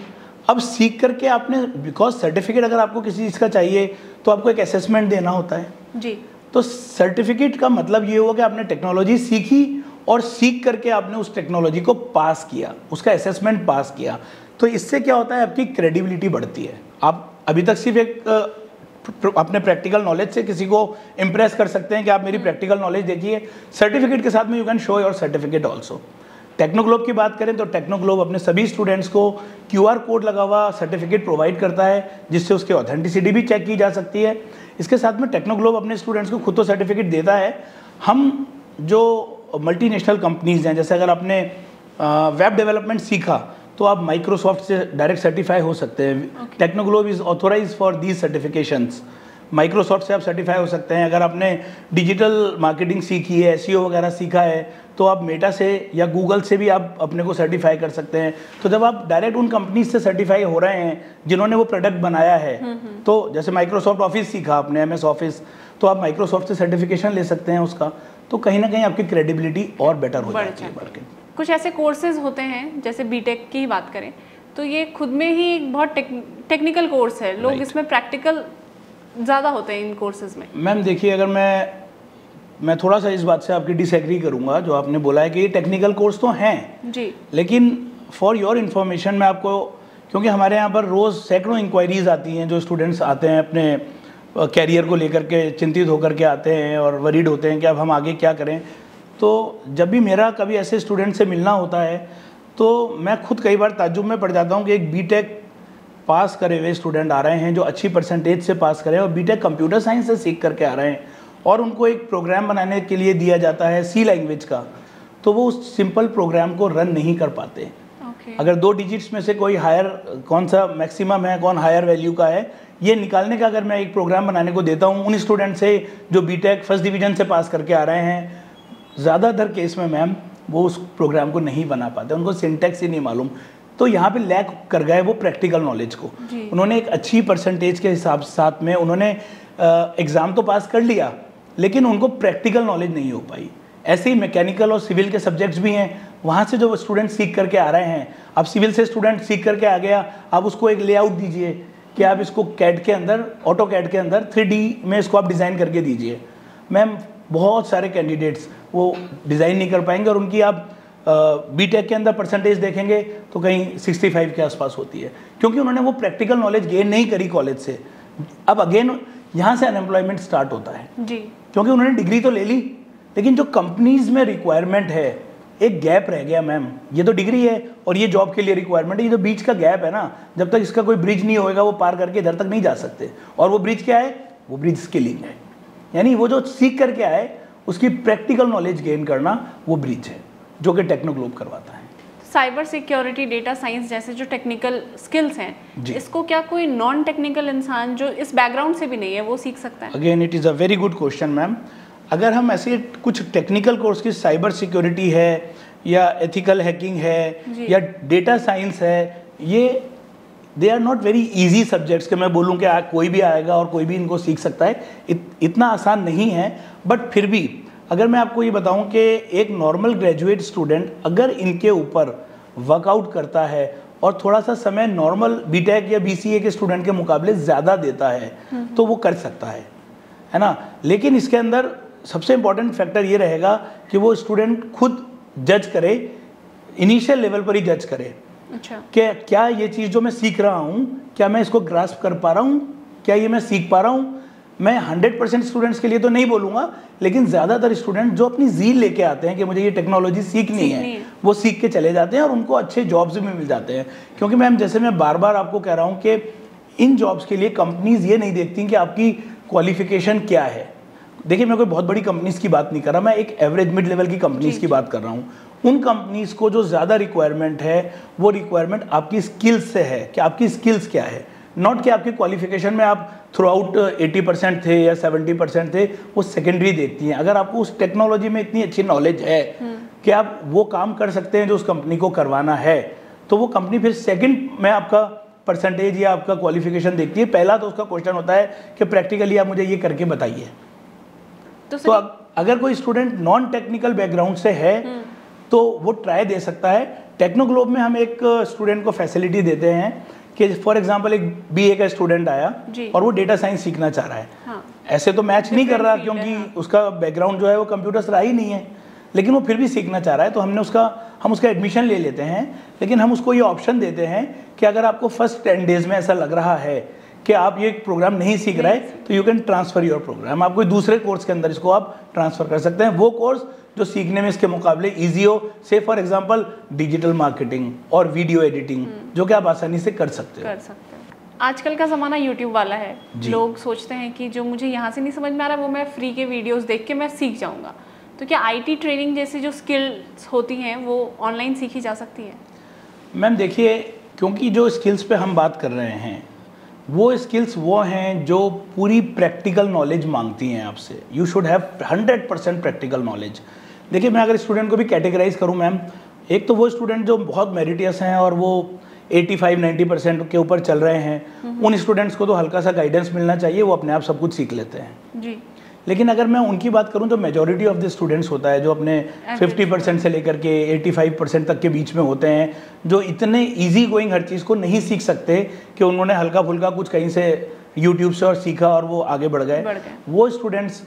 अब सीख करके आपने, बिकॉज सर्टिफिकेट अगर आपको किसी चीज़ का चाहिए तो आपको एक असेसमेंट देना होता है जी। तो सर्टिफिकेट का मतलब ये हुआ कि आपने टेक्नोलॉजी सीखी और सीख करके आपने उस टेक्नोलॉजी को पास किया, उसका असेसमेंट पास किया। तो इससे क्या होता है, आपकी क्रेडिबिलिटी बढ़ती है। आप अभी तक सिर्फ एक अपने प्रैक्टिकल नॉलेज से किसी को इम्प्रेस कर सकते हैं कि आप मेरी प्रैक्टिकल नॉलेज देखिए, सर्टिफिकेट के साथ में you can show your certificate also. Technoglobe की बात करें तो टेक्नोग्लोब अपने सभी स्टूडेंट्स को QR कोड लगा हुआ सर्टिफिकेट प्रोवाइड करता है, जिससे उसकी ऑथेंटिसिटी भी चेक की जा सकती है। इसके साथ में टेक्नोग्लोब अपने स्टूडेंट्स को खुद तो सर्टिफिकेट देता है। हम जो मल्टीनेशनल कंपनीज हैं, जैसे अगर आपने वेब डेवलपमेंट सीखा तो आप माइक्रोसॉफ्ट से डायरेक्ट सर्टिफाई हो सकते हैं। Technoglobe is authorise for these certifications. Microsoft से आप सर्टिफाई हो सकते हैं। अगर आपने डिजिटल मार्केटिंग सीखी है, SEO वगैरह सीखा है, तो आप मेटा से या गूगल से भी आप अपने को सर्टिफाई कर सकते हैं। तो जब आप डायरेक्ट उन कंपनीज से सर्टिफाई हो रहे हैं जिन्होंने वो प्रोडक्ट बनाया है, तो जैसे माइक्रोसॉफ्ट ऑफिस सीखा आपने, MS ऑफिस, तो आप माइक्रोसॉफ्ट से सर्टिफिकेशन ले सकते हैं उसका। तो कहीं ना कहीं आपकी क्रेडिबिलिटी और बेटर हो जाती है मार्केट। कुछ ऐसे कोर्सेज होते हैं, जैसे बीटेक की बात करें तो ये खुद में ही एक बहुत टेक्निकल कोर्स है, लोग इसमें प्रैक्टिकल ज़्यादा होते हैं इन कोर्सेज में। मैम देखिए, अगर मैं थोड़ा सा इस बात से आपकी डिसएग्री करूंगा, जो आपने बोला है कि ये टेक्निकल कोर्स तो हैं जी, लेकिन फॉर योर इन्फॉर्मेशन मैं आपको, क्योंकि हमारे यहाँ पर रोज़ सैकड़ों इंक्वायरीज आती हैं, जो स्टूडेंट्स आते हैं अपने कैरियर को लेकर के चिंतित होकर के आते हैं और वरीड होते हैं कि अब हम आगे क्या करें। तो जब भी मेरा कभी ऐसे स्टूडेंट से मिलना होता है तो मैं खुद कई बार ताज्जुब में पड़ जाता हूँ कि एक बीटेक पास करे हुए स्टूडेंट आ रहे हैं जो अच्छी परसेंटेज से पास करें, और बीटेक कंप्यूटर साइंस से सीख करके आ रहे हैं, और उनको एक प्रोग्राम बनाने के लिए दिया जाता है C लैंग्वेज का, तो वो उस सिंपल प्रोग्राम को रन नहीं कर पाते। अगर 2 डिजिट्स में से कोई हायर, कौन सा मैक्सिमम है, कौन हायर वैल्यू का है, ये निकालने का अगर मैं एक प्रोग्राम बनाने को देता हूँ उन स्टूडेंट से जो बीटेक फर्स्ट डिवीजन से पास करके आ रहे हैं, ज़्यादातर केस में मैम वो उस प्रोग्राम को नहीं बना पाते, उनको सिंटैक्स ही नहीं मालूम। तो यहाँ पे लैक कर गए वो प्रैक्टिकल नॉलेज को। उन्होंने एक अच्छी परसेंटेज के हिसाब साथ में उन्होंने एग्ज़ाम तो पास कर लिया, लेकिन उनको प्रैक्टिकल नॉलेज नहीं हो पाई। ऐसे ही मैकेनिकल और सिविल के सब्जेक्ट्स भी हैं, वहाँ से जो स्टूडेंट सीख करके आ रहे हैं, अब सिविल से स्टूडेंट सीख करके आ गया, आप उसको एक लेआउट दीजिए कि आप इसको कैड के अंदर, ऑटो कैड के अंदर 3D में इसको आप डिज़ाइन करके दीजिए। मैम बहुत सारे कैंडिडेट्स वो डिज़ाइन नहीं कर पाएंगे और उनकी आप बीटेक के अंदर परसेंटेज देखेंगे तो कहीं 65 के आसपास होती है, क्योंकि उन्होंने वो प्रैक्टिकल नॉलेज गेन नहीं करी कॉलेज से। अब अगेन यहाँ से अनएम्प्लॉयमेंट स्टार्ट होता है जी, क्योंकि उन्होंने डिग्री तो ले ली, लेकिन जो कंपनीज में रिक्वायरमेंट है, एक गैप रह गया मैम। ये तो डिग्री है और ये जॉब के लिए रिक्वायरमेंट है, ये जो बीच का गैप है ना, जब तक इसका कोई ब्रिज नहीं होएगा वो पार करके इधर तक नहीं जा सकते। और वो ब्रिज क्या है? वो ब्रिज स्किलिंग है, यानी वो जो सीख करके आए उसकी प्रैक्टिकल नॉलेज गेन करना, वो ब्रिज है जो कि टेक्नोग्लोब करवाता है। साइबर सिक्योरिटी, डेटा साइंस जैसे जो टेक्निकल स्किल्स हैं, इसको क्या कोई नॉन टेक्निकल इंसान जो इस बैकग्राउंड से भी नहीं है वो सीख सकता है? Again it is a very good question ma'am. अगर हम ऐसे कुछ टेक्निकल कोर्स की, साइबर सिक्योरिटी है या एथिकल हैकिंग है या डेटा साइंस है, ये they are not very easy subjects कि मैं बोलूँ कि कोई भी आएगा और कोई भी इनको सीख सकता है, इतना आसान नहीं है। बट फिर भी अगर मैं आपको ये बताऊं कि एक नॉर्मल ग्रेजुएट स्टूडेंट अगर इनके ऊपर वर्कआउट करता है और थोड़ा सा समय नॉर्मल बीटेक या बीसीए के स्टूडेंट के मुकाबले ज़्यादा देता है तो वो कर सकता है ना। लेकिन इसके अंदर सबसे इम्पॉर्टेंट फैक्टर ये रहेगा कि वो स्टूडेंट खुद जज करे, इनिशियल लेवल पर ही जज करे। अच्छा, कि क्या ये चीज़ जो मैं सीख रहा हूँ, क्या मैं इसको ग्रास्प कर पा रहा हूँ, क्या ये मैं सीख पा रहा हूँ। मैं 100% स्टूडेंट्स के लिए तो नहीं बोलूँगा, लेकिन ज़्यादातर स्टूडेंट जो अपनी ज़ील लेके आते हैं कि मुझे ये टेक्नोलॉजी सीखनी है, वो सीख के चले जाते हैं और उनको अच्छे जॉब्स भी मिल जाते हैं। क्योंकि मैम जैसे मैं बार बार आपको कह रहा हूँ कि इन जॉब्स के लिए कंपनीज़ ये नहीं देखती कि आपकी क्वालिफिकेशन क्या है। देखिए, मैं कोई बहुत बड़ी कंपनीज़ की बात नहीं कर रहा, मैं एक एवरेज मिड लेवल की कंपनीज़ की बात कर रहा हूँ। उन कंपनीज़ को जो ज़्यादा रिक्वायरमेंट है, वो रिक्वायरमेंट आपकी स्किल्स से है कि आपकी स्किल्स क्या है, नॉट कि आपकी क्वालिफिकेशन में आप थ्रू आउट 80% थे या 70% थे, वो सेकेंडरी देखती हैं। अगर आपको उस टेक्नोलॉजी में इतनी अच्छी नॉलेज है कि आप वो काम कर सकते हैं जो उस कंपनी को करवाना है, तो वो कंपनी फिर सेकंड में आपका परसेंटेज या आपका क्वालिफिकेशन देखती है। पहला तो उसका क्वेश्चन होता है कि प्रैक्टिकली आप मुझे ये करके बताइए। तो अगर कोई स्टूडेंट नॉन टेक्निकल बैकग्राउंड से है तो वो ट्राई दे सकता है। टेक्नोग्लोब में हम एक स्टूडेंट को फैसिलिटी देते हैं कि फॉर एग्जांपल एक बीए का स्टूडेंट आया और वो डेटा साइंस सीखना चाह रहा है। हाँ। ऐसे तो मैच नहीं कर रहा क्योंकि उसका बैकग्राउंड जो है वो कंप्यूटर्स रहा ही नहीं है, लेकिन वो फिर भी सीखना चाह रहा है, तो हम उसका एडमिशन ले लेते हैं। लेकिन हम उसको ये ऑप्शन देते हैं कि अगर आपको फर्स्ट 10 डेज में ऐसा लग रहा है कि आप ये प्रोग्राम नहीं सीख रहे, तो you can transfer your programme. आप कोई दूसरे कोर्स के अंदर इसको आप ट्रांसफर कर सकते हैं, वो कोर्स जो सीखने में इसके मुकाबले इजी हो। से फॉर एग्जांपल डिजिटल मार्केटिंग और वीडियो एडिटिंग, जो कि आप आसानी से कर सकते हो। आजकल का ज़माना यूट्यूब वाला है, लोग सोचते हैं कि जो मुझे यहाँ से नहीं समझ में आ रहा वो मैं फ्री के वीडियोस देख के मैं सीख जाऊँगा। तो क्या आईटी ट्रेनिंग जैसी जो स्किल्स होती हैं वो ऑनलाइन सीखी जा सकती है? मैम देखिए, क्योंकि जो स्किल्स पे हम बात कर रहे हैं वो स्किल्स वो हैं जो पूरी प्रैक्टिकल नॉलेज मांगती हैं आपसे। You should have 100% practical knowledge. देखिए, मैं अगर स्टूडेंट को भी कैटेगराइज करूं मैम, एक तो वो स्टूडेंट जो बहुत मेरिटियस हैं और वो 85-90% के ऊपर चल रहे हैं, उन स्टूडेंट्स को तो हल्का सा गाइडेंस मिलना चाहिए, वो अपने आप सब कुछ सीख लेते हैं जी। लेकिन अगर मैं उनकी बात करूं तो मेजॉरिटी ऑफ द स्टूडेंट्स होता है जो अपने 50% से लेकर के 85% तक के बीच में होते हैं, जो इतने इजी गोइंग हर चीज़ को नहीं सीख सकते कि उन्होंने हल्का फुल्का कुछ कहीं से यूट्यूब से और सीखा और वो आगे बढ़ गए। वो स्टूडेंट्स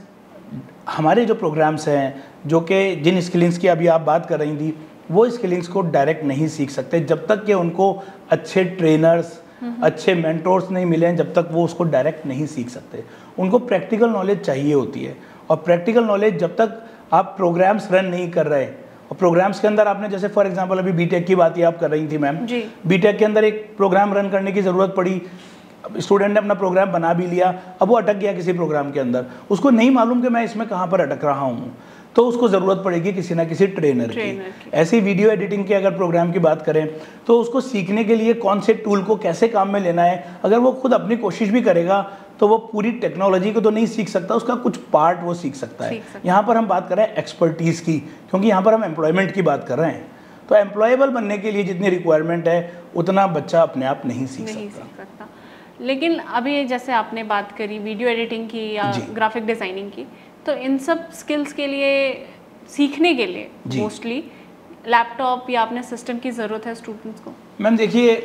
हमारे जो प्रोग्राम्स हैं, जो कि जिन स्किल्स की अभी आप बात कर रही थी, वो स्किल्स को डायरेक्ट नहीं सीख सकते जब तक कि उनको अच्छे ट्रेनर्स, अच्छे मेंटोर्स नहीं मिले हैं, जब तक वो उसको डायरेक्ट नहीं सीख सकते। उनको प्रैक्टिकल नॉलेज चाहिए होती है, और प्रैक्टिकल नॉलेज जब तक आप प्रोग्राम्स रन नहीं कर रहे, और प्रोग्राम्स के अंदर आपने जैसे फॉर एग्जांपल अभी बीटेक की बात ही आप कर रही थी मैम, बीटेक के अंदर एक प्रोग्राम रन करने की ज़रूरत पड़ी, स्टूडेंट ने अपना प्रोग्राम बना भी लिया, अब वो अटक गया किसी प्रोग्राम के अंदर, उसको नहीं मालूम कि मैं इसमें कहाँ पर अटक रहा हूँ। तो उसको ज़रूरत पड़ेगी किसी ना किसी ट्रेनर की। ऐसी वीडियो एडिटिंग के अगर प्रोग्राम की बात करें तो उसको सीखने के लिए कौन से टूल को कैसे काम में लेना है, अगर वो खुद अपनी कोशिश भी करेगा तो वो पूरी टेक्नोलॉजी को तो नहीं सीख सकता, उसका कुछ पार्ट वो सीख सकता है। यहाँ पर हम बात कर रहे हैं एक्सपर्टीज़ की, क्योंकि यहाँ पर हम एम्प्लॉयमेंट की बात कर रहे हैं। तो एम्प्लॉयबल बनने के लिए जितनी रिक्वायरमेंट है उतना बच्चा अपने आप नहीं सीख सकता। लेकिन अभी जैसे आपने बात करी वीडियो एडिटिंग की या ग्राफिक डिज़ाइनिंग की, तो इन सब स्किल्स के लिए सीखने के लिए मोस्टली लैपटॉप या अपने सिस्टम की ज़रूरत है स्टूडेंट्स को? मैम देखिए,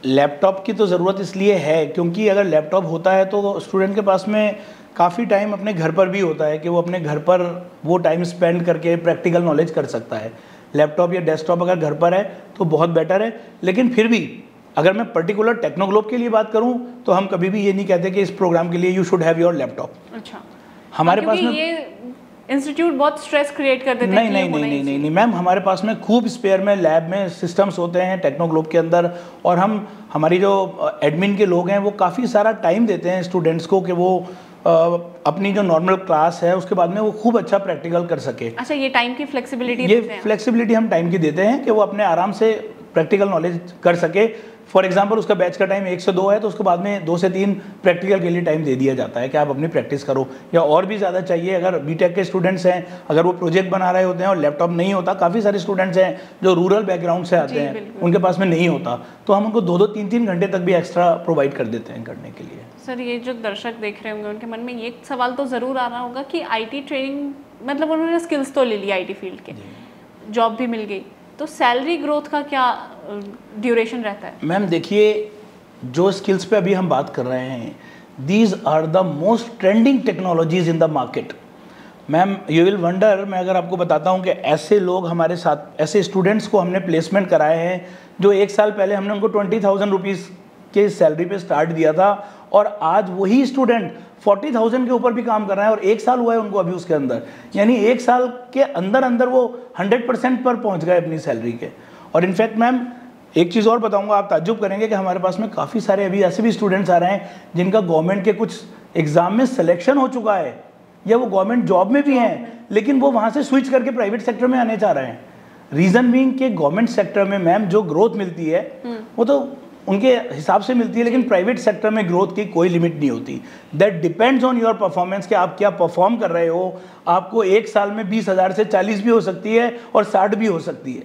लैपटॉप की तो ज़रूरत इसलिए है क्योंकि अगर लैपटॉप होता है तो स्टूडेंट के पास में काफ़ी टाइम अपने घर पर भी होता है कि वो अपने घर पर वो टाइम स्पेंड करके प्रैक्टिकल नॉलेज कर सकता है। लैपटॉप या डेस्कटॉप अगर घर पर है तो बहुत बेटर है, लेकिन फिर भी अगर मैं पर्टिकुलर टेक्नोग्लोब के लिए बात करूं तो हम कभी भी ये नहीं कहते कि इस प्रोग्राम के लिए you should have your laptop. अच्छा, हमारे पास में ये इंस्टीट्यूट बहुत स्ट्रेस क्रिएट कर देते हैं। नहीं मैम, हमारे पास में खूब स्पेयर में लैब में सिस्टम्स होते हैं टेक्नोग्लोब के अंदर, और हमारी जो एडमिन के लोग हैं वो काफ़ी सारा टाइम देते हैं स्टूडेंट्स को कि वो अपनी जो नॉर्मल क्लास है उसके बाद में वो खूब अच्छा प्रैक्टिकल कर सके। अच्छा, ये टाइम की फ्लेक्सिबिलिटी फ्लेक्सिबिलिटी हम टाइम की देते हैं कि वो अपने आराम से प्रैक्टिकल नॉलेज कर सके। फॉर एग्जाम्पल उसका बैच का टाइम 1 से 2 है तो उसके बाद में 2 से 3 प्रैक्टिकल के लिए टाइम दे दिया जाता है कि आप अपनी प्रैक्टिस करो, या और भी ज़्यादा चाहिए अगर बीटेक के स्टूडेंट्स हैं, अगर वो प्रोजेक्ट बना रहे होते हैं और लैपटॉप नहीं होता, काफ़ी सारे स्टूडेंट्स हैं जो रूरल बैकग्राउंड से आते हैं, उनके पास में नहीं होता, तो हम उनको 2-2, 3-3 घंटे तक भी एक्स्ट्रा प्रोवाइड कर देते हैं करने के लिए। सर, ये जो दर्शक देख रहे होंगे उनके मन में ये सवाल तो ज़रूर आ रहा होगा कि IT ट्रेनिंग मतलब उन्होंने स्किल्स तो ले लिया IT फील्ड के, जॉब भी मिल गई, तो सैलरी ग्रोथ का क्या ड्यूरेशन रहता है? मैम देखिए, जो स्किल्स पे अभी हम बात कर रहे हैं, these are the most trending technologies in the market. Ma'am you will wonder, मैं अगर आपको बताता हूँ कि ऐसे लोग हमारे साथ, ऐसे स्टूडेंट्स को हमने प्लेसमेंट कराए हैं जो 1 साल पहले हमने उनको 20,000 रुपीज़ के सैलरी पे स्टार्ट दिया था, और आज वही स्टूडेंट 40,000 के ऊपर भी काम कर रहा है और 1 साल हुआ है उनको अभी उसके अंदर, यानी 1 साल के अंदर अंदर वो 100% पर पहुंच गए अपनी सैलरी के। और इनफैक्ट मैम एक चीज़ और बताऊंगा, आप ताज्जुब करेंगे कि हमारे पास में काफ़ी सारे अभी ऐसे भी स्टूडेंट्स आ रहे हैं जिनका गवर्नमेंट के कुछ एग्ज़ाम में सिलेक्शन हो चुका है, या वो गवर्नमेंट जॉब में भी हैं, लेकिन वो वहाँ से स्विच करके प्राइवेट सेक्टर में आने चाह रहे हैं। रीज़न बीइंग कि गवर्नमेंट सेक्टर में मैम जो ग्रोथ मिलती है वो तो उनके हिसाब से मिलती है, लेकिन प्राइवेट सेक्टर में ग्रोथ की कोई लिमिट नहीं होती। That depends on your performance कि आप क्या परफॉर्म कर रहे हो। आपको 1 साल में 20,000 से 40 भी हो सकती है और 60 भी हो सकती है,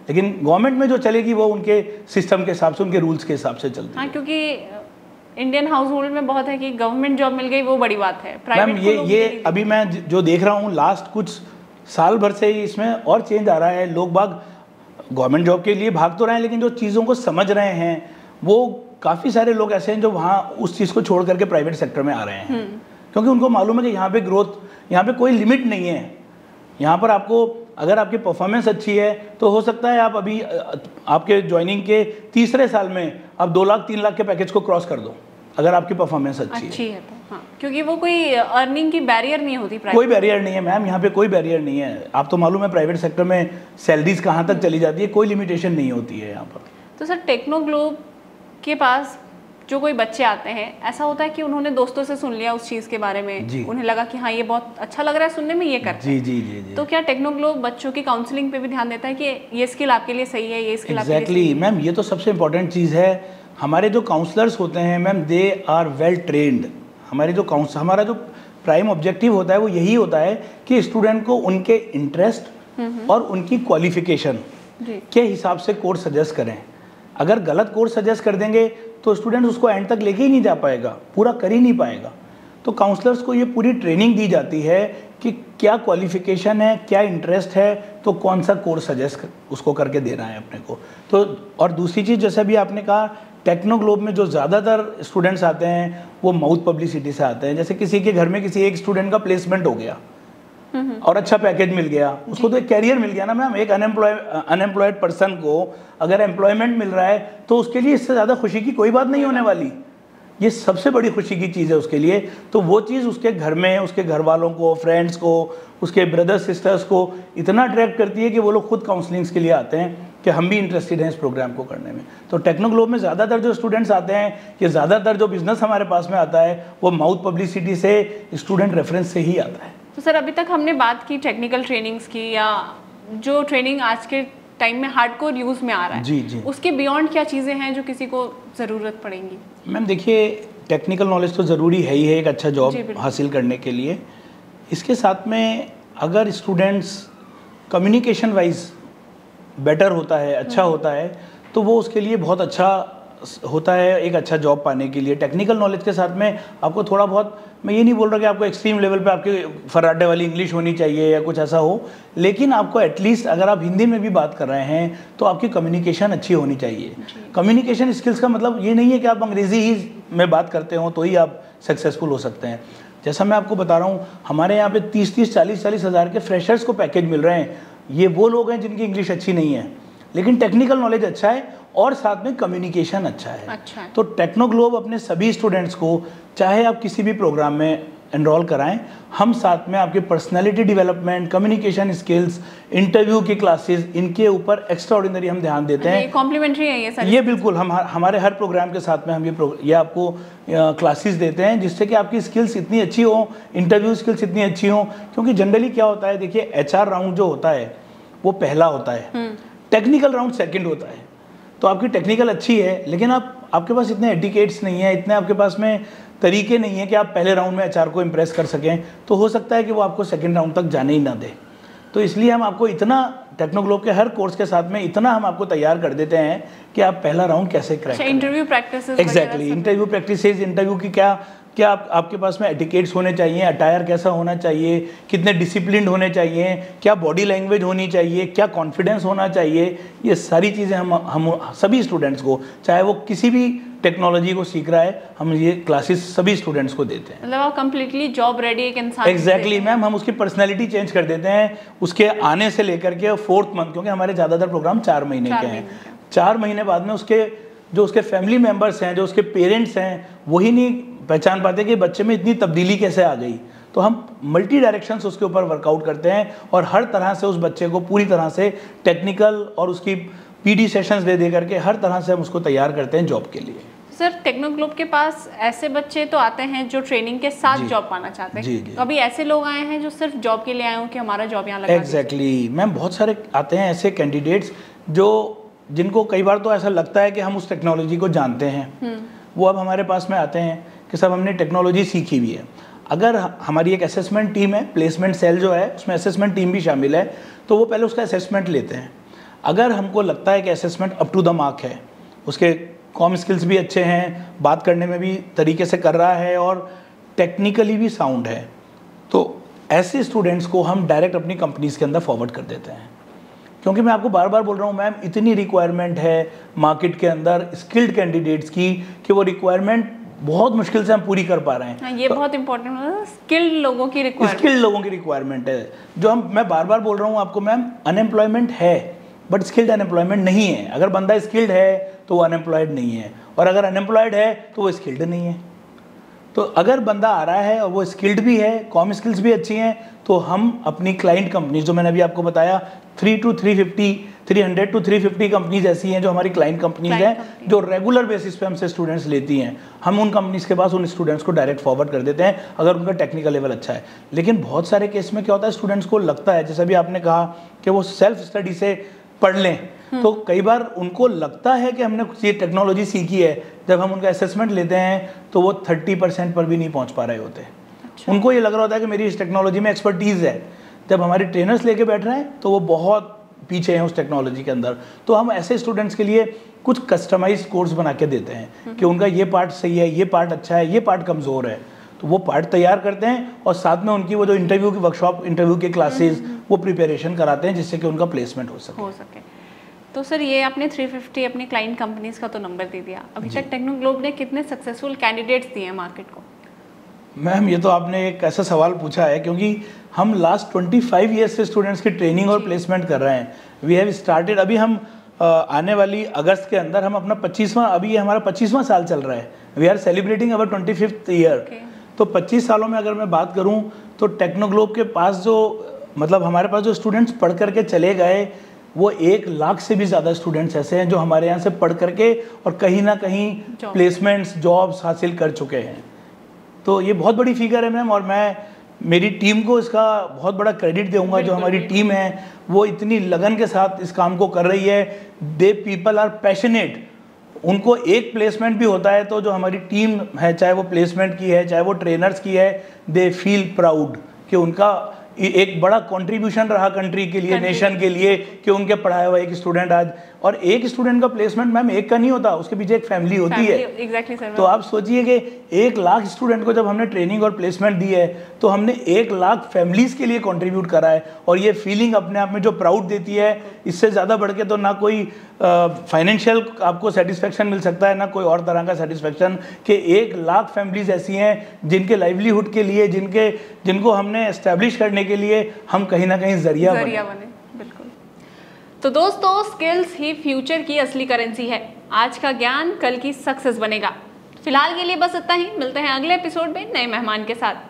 लेकिन गवर्नमेंट में जो चलेगी वो उनके सिस्टम के हिसाब से, उनके रूल्स के हिसाब से चलती है। हाँ, क्योंकि इंडियन हाउस होल्ड में बहुत है कि गवर्नमेंट जॉब मिल गई वो बड़ी बात है। मैम ये अभी मैं जो देख रहा हूँ लास्ट कुछ साल भर से ही इसमें और चेंज आ रहा है। लोग बाग गवर्नमेंट जॉब के लिए भाग तो रहे हैं, लेकिन जो चीज़ों को समझ रहे हैं वो काफ़ी सारे लोग ऐसे हैं जो वहाँ उस चीज़ को छोड़ करके प्राइवेट सेक्टर में आ रहे हैं, क्योंकि उनको मालूम है कि यहाँ पे ग्रोथ, यहाँ पे कोई लिमिट नहीं है। यहाँ पर आपको अगर आपकी परफॉर्मेंस अच्छी है तो हो सकता है आप अभी आपके ज्वाइनिंग के 3रे साल में आप 2 लाख 3 लाख के पैकेज को क्रॉस कर दो, अगर आपकी परफॉर्मेंस अच्छी है तो। हाँ, क्योंकि वो कोई अर्निंग की बैरियर नहीं होती। कोई बैरियर नहीं है मैम, यहाँ पे कोई बैरियर नहीं है। आप तो मालूम है प्राइवेट सेक्टर में सैलरीज कहाँ तक चली जाती है, कोई लिमिटेशन नहीं होती है यहाँ पर। तो सर, टेक्नोग्लोब के पास जो कोई बच्चे आते हैं, ऐसा होता है कि उन्होंने दोस्तों से सुन लिया उस चीज़ के बारे में, उन्हें लगा कि हाँ ये बहुत अच्छा लग रहा है सुनने में, ये करते हैं। जी। तो क्या टेक्नोग्लोब बच्चों की काउंसलिंग पे भी ध्यान देता है कि ये स्किल आपके लिए सही है, ये स्किल आपके लिए सही है? मैम ये तो सबसे इम्पोर्टेंट चीज़ है। हमारे जो काउंसलर्स होते हैं ma'am, they are well trained. हमारा जो प्राइम ऑब्जेक्टिव होता है वो यही होता है कि स्टूडेंट को उनके इंटरेस्ट और उनकी क्वालिफिकेशन के हिसाब से कोर्स सजेस्ट करें। अगर गलत कोर्स सजेस्ट कर देंगे तो स्टूडेंट उसको एंड तक लेके ही नहीं जा पाएगा, पूरा कर ही नहीं पाएगा। तो काउंसलर्स को ये पूरी ट्रेनिंग दी जाती है कि क्या क्वालिफिकेशन है, क्या इंटरेस्ट है, तो कौन सा कोर्स सजेस्ट उसको करके देना है अपने को। तो और दूसरी चीज़, जैसे भी आपने कहा, टेक्नोग्लोब में जो ज़्यादातर स्टूडेंट्स आते हैं वो माउथ पब्लिसिटी से आते हैं। जैसे किसी के घर में किसी एक स्टूडेंट का प्लेसमेंट हो गया और अच्छा पैकेज मिल गया, उसको तो एक कैरियर मिल गया ना मैम। एक अनएम्प्लॉयड पर्सन को अगर एम्प्लॉयमेंट मिल रहा है तो उसके लिए इससे ज़्यादा खुशी की कोई बात नहीं होने वाली। ये सबसे बड़ी खुशी की चीज़ है उसके लिए। तो वो चीज़ उसके घर में, उसके घर वालों को, फ्रेंड्स को, उसके ब्रदर्स सिस्टर्स को इतना अट्रैक्ट करती है कि वो लोग खुद काउंसलिंग्स के लिए आते हैं कि हम भी इंटरेस्टेड हैं इस प्रोग्राम को करने में। तो टेक्नोग्लोब में ज़्यादातर जो स्टूडेंट्स आते हैं, या ज़्यादातर जो बिजनेस हमारे पास में आता है, वो माउथ पब्लिसिटी से, स्टूडेंट रेफरेंस से ही आता है। तो सर अभी तक हमने बात की टेक्निकल ट्रेनिंग्स की, या जो ट्रेनिंग आज के टाइम में हार्डकोर यूज़ में आ रहा है, जी जी, उसके बियॉन्ड क्या चीज़ें हैं जो किसी को ज़रूरत पड़ेंगी? मैम देखिए, टेक्निकल नॉलेज तो ज़रूरी है ही है एक अच्छा जॉब हासिल करने के लिए। इसके साथ में अगर स्टूडेंट्स कम्युनिकेशन वाइज बेटर होता है, अच्छा होता है, तो वो उसके लिए बहुत अच्छा होता है एक अच्छा जॉब पाने के लिए। टेक्निकल नॉलेज के साथ में आपको थोड़ा बहुत, मैं ये नहीं बोल रहा कि आपको एक्सट्रीम लेवल पे आपके फर्राटे वाली इंग्लिश होनी चाहिए या कुछ ऐसा हो, लेकिन आपको एटलीस्ट अगर आप हिंदी में भी बात कर रहे हैं तो आपकी कम्युनिकेशन अच्छी होनी चाहिए। कम्युनिकेशन स्किल्स का मतलब ये नहीं है कि आप अंग्रेज़ी ही में बात करते हो तो ही आप सक्सेसफुल हो सकते हैं। जैसा मैं आपको बता रहा हूँ, हमारे यहाँ पे 30-30, 40-40 हज़ार के फ्रेशर्स को पैकेज मिल रहे हैं। ये वो लोग हैं जिनकी इंग्लिश अच्छी नहीं है लेकिन टेक्निकल नॉलेज अच्छा है और साथ में कम्युनिकेशन अच्छा है। तो टेक्नोग्लोब अपने सभी स्टूडेंट्स को, चाहे आप किसी भी प्रोग्राम में एनरोल कराएं, हम साथ में आपके personality development, communication skills, interview की क्लासेस, इनके ऊपर एक्स्ट्रा ऑर्डिनरी हम ध्यान देते हैं। कॉम्प्लीमेंट्री है ये सारी? ये बिल्कुल, हम हमारे हर प्रोग्राम के साथ में हम ये आपको क्लासेस देते हैं जिससे कि आपकी स्किल्स इतनी अच्छी हो, इंटरव्यू स्किल्स इतनी अच्छी हो। क्योंकि जनरली क्या होता है, देखिए HR राउंड जो होता है वो पहला होता है, टेक्निकल राउंड सेकंड होता है। तो आपकी टेक्निकल अच्छी है लेकिन आपके पास इतने एटिकेट्स नहीं है, इतने आपके पास में तरीके नहीं है कि आप पहले राउंड में HR को इम्प्रेस कर सकें, तो हो सकता है कि वो आपको सेकंड राउंड तक जाने ही ना दे। तो इसलिए हम आपको इतना टेक्नोग्लोब के हर कोर्स के साथ में इतना हम आपको तैयार कर देते हैं कि आप पहला राउंड कैसे क्रैक करें। Interview practice, exactly, interview practices, interview की क्या आपके पास में एटिकेट्स होने चाहिए, अटायर कैसा होना चाहिए, कितने डिसिप्लिन्ड होने चाहिए, क्या बॉडी लैंग्वेज होनी चाहिए, क्या कॉन्फिडेंस होना चाहिए, ये सारी चीज़ें हम सभी स्टूडेंट्स को, चाहे वो किसी भी टेक्नोलॉजी को सीख रहा है, हम ये क्लासेस सभी स्टूडेंट्स को देते हैं। मतलब आप कंप्लीटली जॉब रेडी एक इंसान। एग्जैक्टली मैम, हम उसकी पर्सनैलिटी चेंज कर देते हैं उसके आने से लेकर के 4th मंथ, क्योंकि हमारे ज़्यादातर प्रोग्राम 4 महीने के हैं। 4 महीने बाद में उसके फैमिली मेम्बर्स हैं, जो उसके पेरेंट्स हैं, वही नहीं पहचान पाते कि बच्चे में इतनी तब्दीली कैसे आ गई। तो हम मल्टी डायरेक्शंस उसके ऊपर वर्कआउट करते हैं और हर तरह से उस बच्चे को पूरी तरह से टेक्निकल और उसकी PD सेशंस दे करके हर तरह से हम उसको तैयार करते हैं जॉब के लिए। सर टेक्नोग्लोब के पास ऐसे बच्चे तो आते हैं जो ट्रेनिंग के साथ जॉब पाना चाहते हैं, अभी ऐसे लोग आए हैं जो सिर्फ जॉब के लिए आए हो कि हमारा जॉब यहाँ लगा? एग्जैक्टली मैम, बहुत सारे आते हैं ऐसे कैंडिडेट्स जिनको कई बार तो ऐसा लगता है कि हम उस टेक्नोलॉजी को जानते हैं। वो अब हमारे पास में आते हैं कि सब हमने टेक्नोलॉजी सीखी हुई है। अगर हमारी एक असेसमेंट टीम है, प्लेसमेंट सेल जो है उसमें असेसमेंट टीम भी शामिल है, तो वो पहले उसका असेसमेंट लेते हैं। अगर हमको लगता है कि assessment up to the mark है, उसके कॉम स्किल्स भी अच्छे हैं, बात करने में भी तरीके से कर रहा है और टेक्निकली भी साउंड है, तो ऐसे स्टूडेंट्स को हम डायरेक्ट अपनी कंपनीज़ के अंदर फॉरवर्ड कर देते हैं। क्योंकि मैं आपको बार बार बोल रहा हूँ मैम, इतनी रिक्वायरमेंट है मार्केट के अंदर स्किल्ड कैंडिडेट्स की कि वो रिक्वायरमेंट बहुत मुश्किल से हम पूरी कर पा रहे हैं। ये तो बहुत इंपॉर्टेंट है, स्किल्ड लोगों की रिक्वायरमेंट है। जो मैं बार बार बोल रहा हूँ आपको मैम, अनएम्प्लॉयमेंट है बट स्किल्ड अनएम्प्लॉयमेंट नहीं है। अगर बंदा स्किल्ड है तो वो अनएम्प्लॉयड नहीं है, और अगर अनएम्प्लॉयड है तो वो स्किल्ड नहीं है। तो अगर बंदा आ रहा है और वो स्किल्ड भी है, कॉम स्किल्स भी अच्छी हैं, तो हम अपनी क्लाइंट कंपनीज, जो मैंने अभी आपको बताया 300 to 350 कंपनीज ऐसी हैं जो हमारी क्लाइंट कंपनीज हैं, जो रेगुलर बेसिस पे हमसे स्टूडेंट्स लेती हैं। हम उन कंपनीज के पास उन स्टूडेंट्स को डायरेक्ट फॉरवर्ड कर देते हैं अगर उनका टेक्निकल लेवल अच्छा है। लेकिन बहुत सारे केस में क्या होता है, स्टूडेंट्स को लगता है, जैसे भी आपने कहा कि वो सेल्फ स्टडी से पढ़ लें, तो कई बार उनको लगता है कि हमने ये टेक्नोलॉजी सीखी है। जब हम उनका असेसमेंट लेते हैं तो वो 30% पर भी नहीं पहुंच पा रहे होते। उनको ये लग रहा होता है कि मेरी इस टेक्नोलॉजी में एक्सपर्टीज़ है। जब हमारे ट्रेनर्स लेके बैठ रहे हैं तो वो बहुत पीछे हैं उस टेक्नोलॉजी के अंदर। तो हम ऐसे स्टूडेंट्स के लिए कुछ कस्टमाइज्ड कोर्स बना के देते हैं कि उनका ये पार्ट सही है, ये पार्ट अच्छा है, ये पार्ट कमज़ोर है, तो वो पार्ट तैयार करते हैं और साथ में उनकी वो जो इंटरव्यू की वर्कशॉप, इंटरव्यू के क्लासेस, वो प्रिपरेशन कराते हैं जिससे कि उनका प्लेसमेंट हो सके। तो सर ये आपने 350 अपनी क्लाइंट कंपनीज का तो नंबर दे दिया, अभी तक टेक्नोग्लोब ने कितने सक्सेसफुल कैंडिडेट्स दिए हैं मार्केट को? मैम ये तो आपने एक ऐसा सवाल पूछा है, क्योंकि हम लास्ट 25 ईयर्स से स्टूडेंट्स की ट्रेनिंग और प्लेसमेंट कर रहे हैं। वी हैव स्टार्टेड, अभी हम आने वाली अगस्त के अंदर हम अपना 25वां, अभी ये हमारा 25वां साल चल रहा है। We are celebrating our 25th year. तो 25 सालों में अगर मैं बात करूं तो टेक्नोग्लोब के पास जो, मतलब हमारे पास जो स्टूडेंट्स पढ़ करके चले गए, वो 1 लाख से भी ज़्यादा स्टूडेंट्स ऐसे हैं जो हमारे यहाँ से पढ़ करके और कहीं ना कहीं प्लेसमेंट्स, जॉब्स हासिल कर चुके हैं। तो ये बहुत बड़ी फिगर है मैम, और मैं मेरी टीम को इसका बहुत बड़ा क्रेडिट दूंगा। जो हमारी टीम है वो इतनी लगन के साथ इस काम को कर रही है। They people are passionate. उनको एक प्लेसमेंट भी होता है तो जो हमारी टीम है, चाहे वो प्लेसमेंट की है चाहे वो ट्रेनर्स की है, दे फील प्राउड कि उनका एक बड़ा कंट्रीब्यूशन रहा कंट्री के लिए, नेशन के लिए, कि उनके पढ़ाया हुआ एक स्टूडेंट आज। और एक स्टूडेंट का प्लेसमेंट मैम एक का नहीं होता, उसके पीछे एक फैमिली होती है। Exactly sir. तो आप सोचिए कि 1 लाख स्टूडेंट को जब हमने ट्रेनिंग और प्लेसमेंट दी है तो हमने 1 लाख फैमिलीज के लिए कंट्रीब्यूट करा है। और ये फीलिंग अपने आप में जो प्राउड देती है, इससे ज़्यादा बढ़ के तो ना कोई फाइनेंशियल आपको सेटिस्फेक्शन मिल सकता है, ना कोई और तरह का सेटिस्फेक्शन, कि 1 लाख फैमिलीज ऐसी हैं जिनके लाइवलीहुड के लिए, जिनको हमने एस्टेब्लिश करने के लिए हम कहीं ना कहीं जरिया बने। बिल्कुल। तो दोस्तों, स्किल्स ही फ्यूचर की असली करेंसी है। आज का ज्ञान कल की सक्सेस बनेगा। फिलहाल के लिए बस इतना ही। मिलते हैं अगले एपिसोड में नए मेहमान के साथ।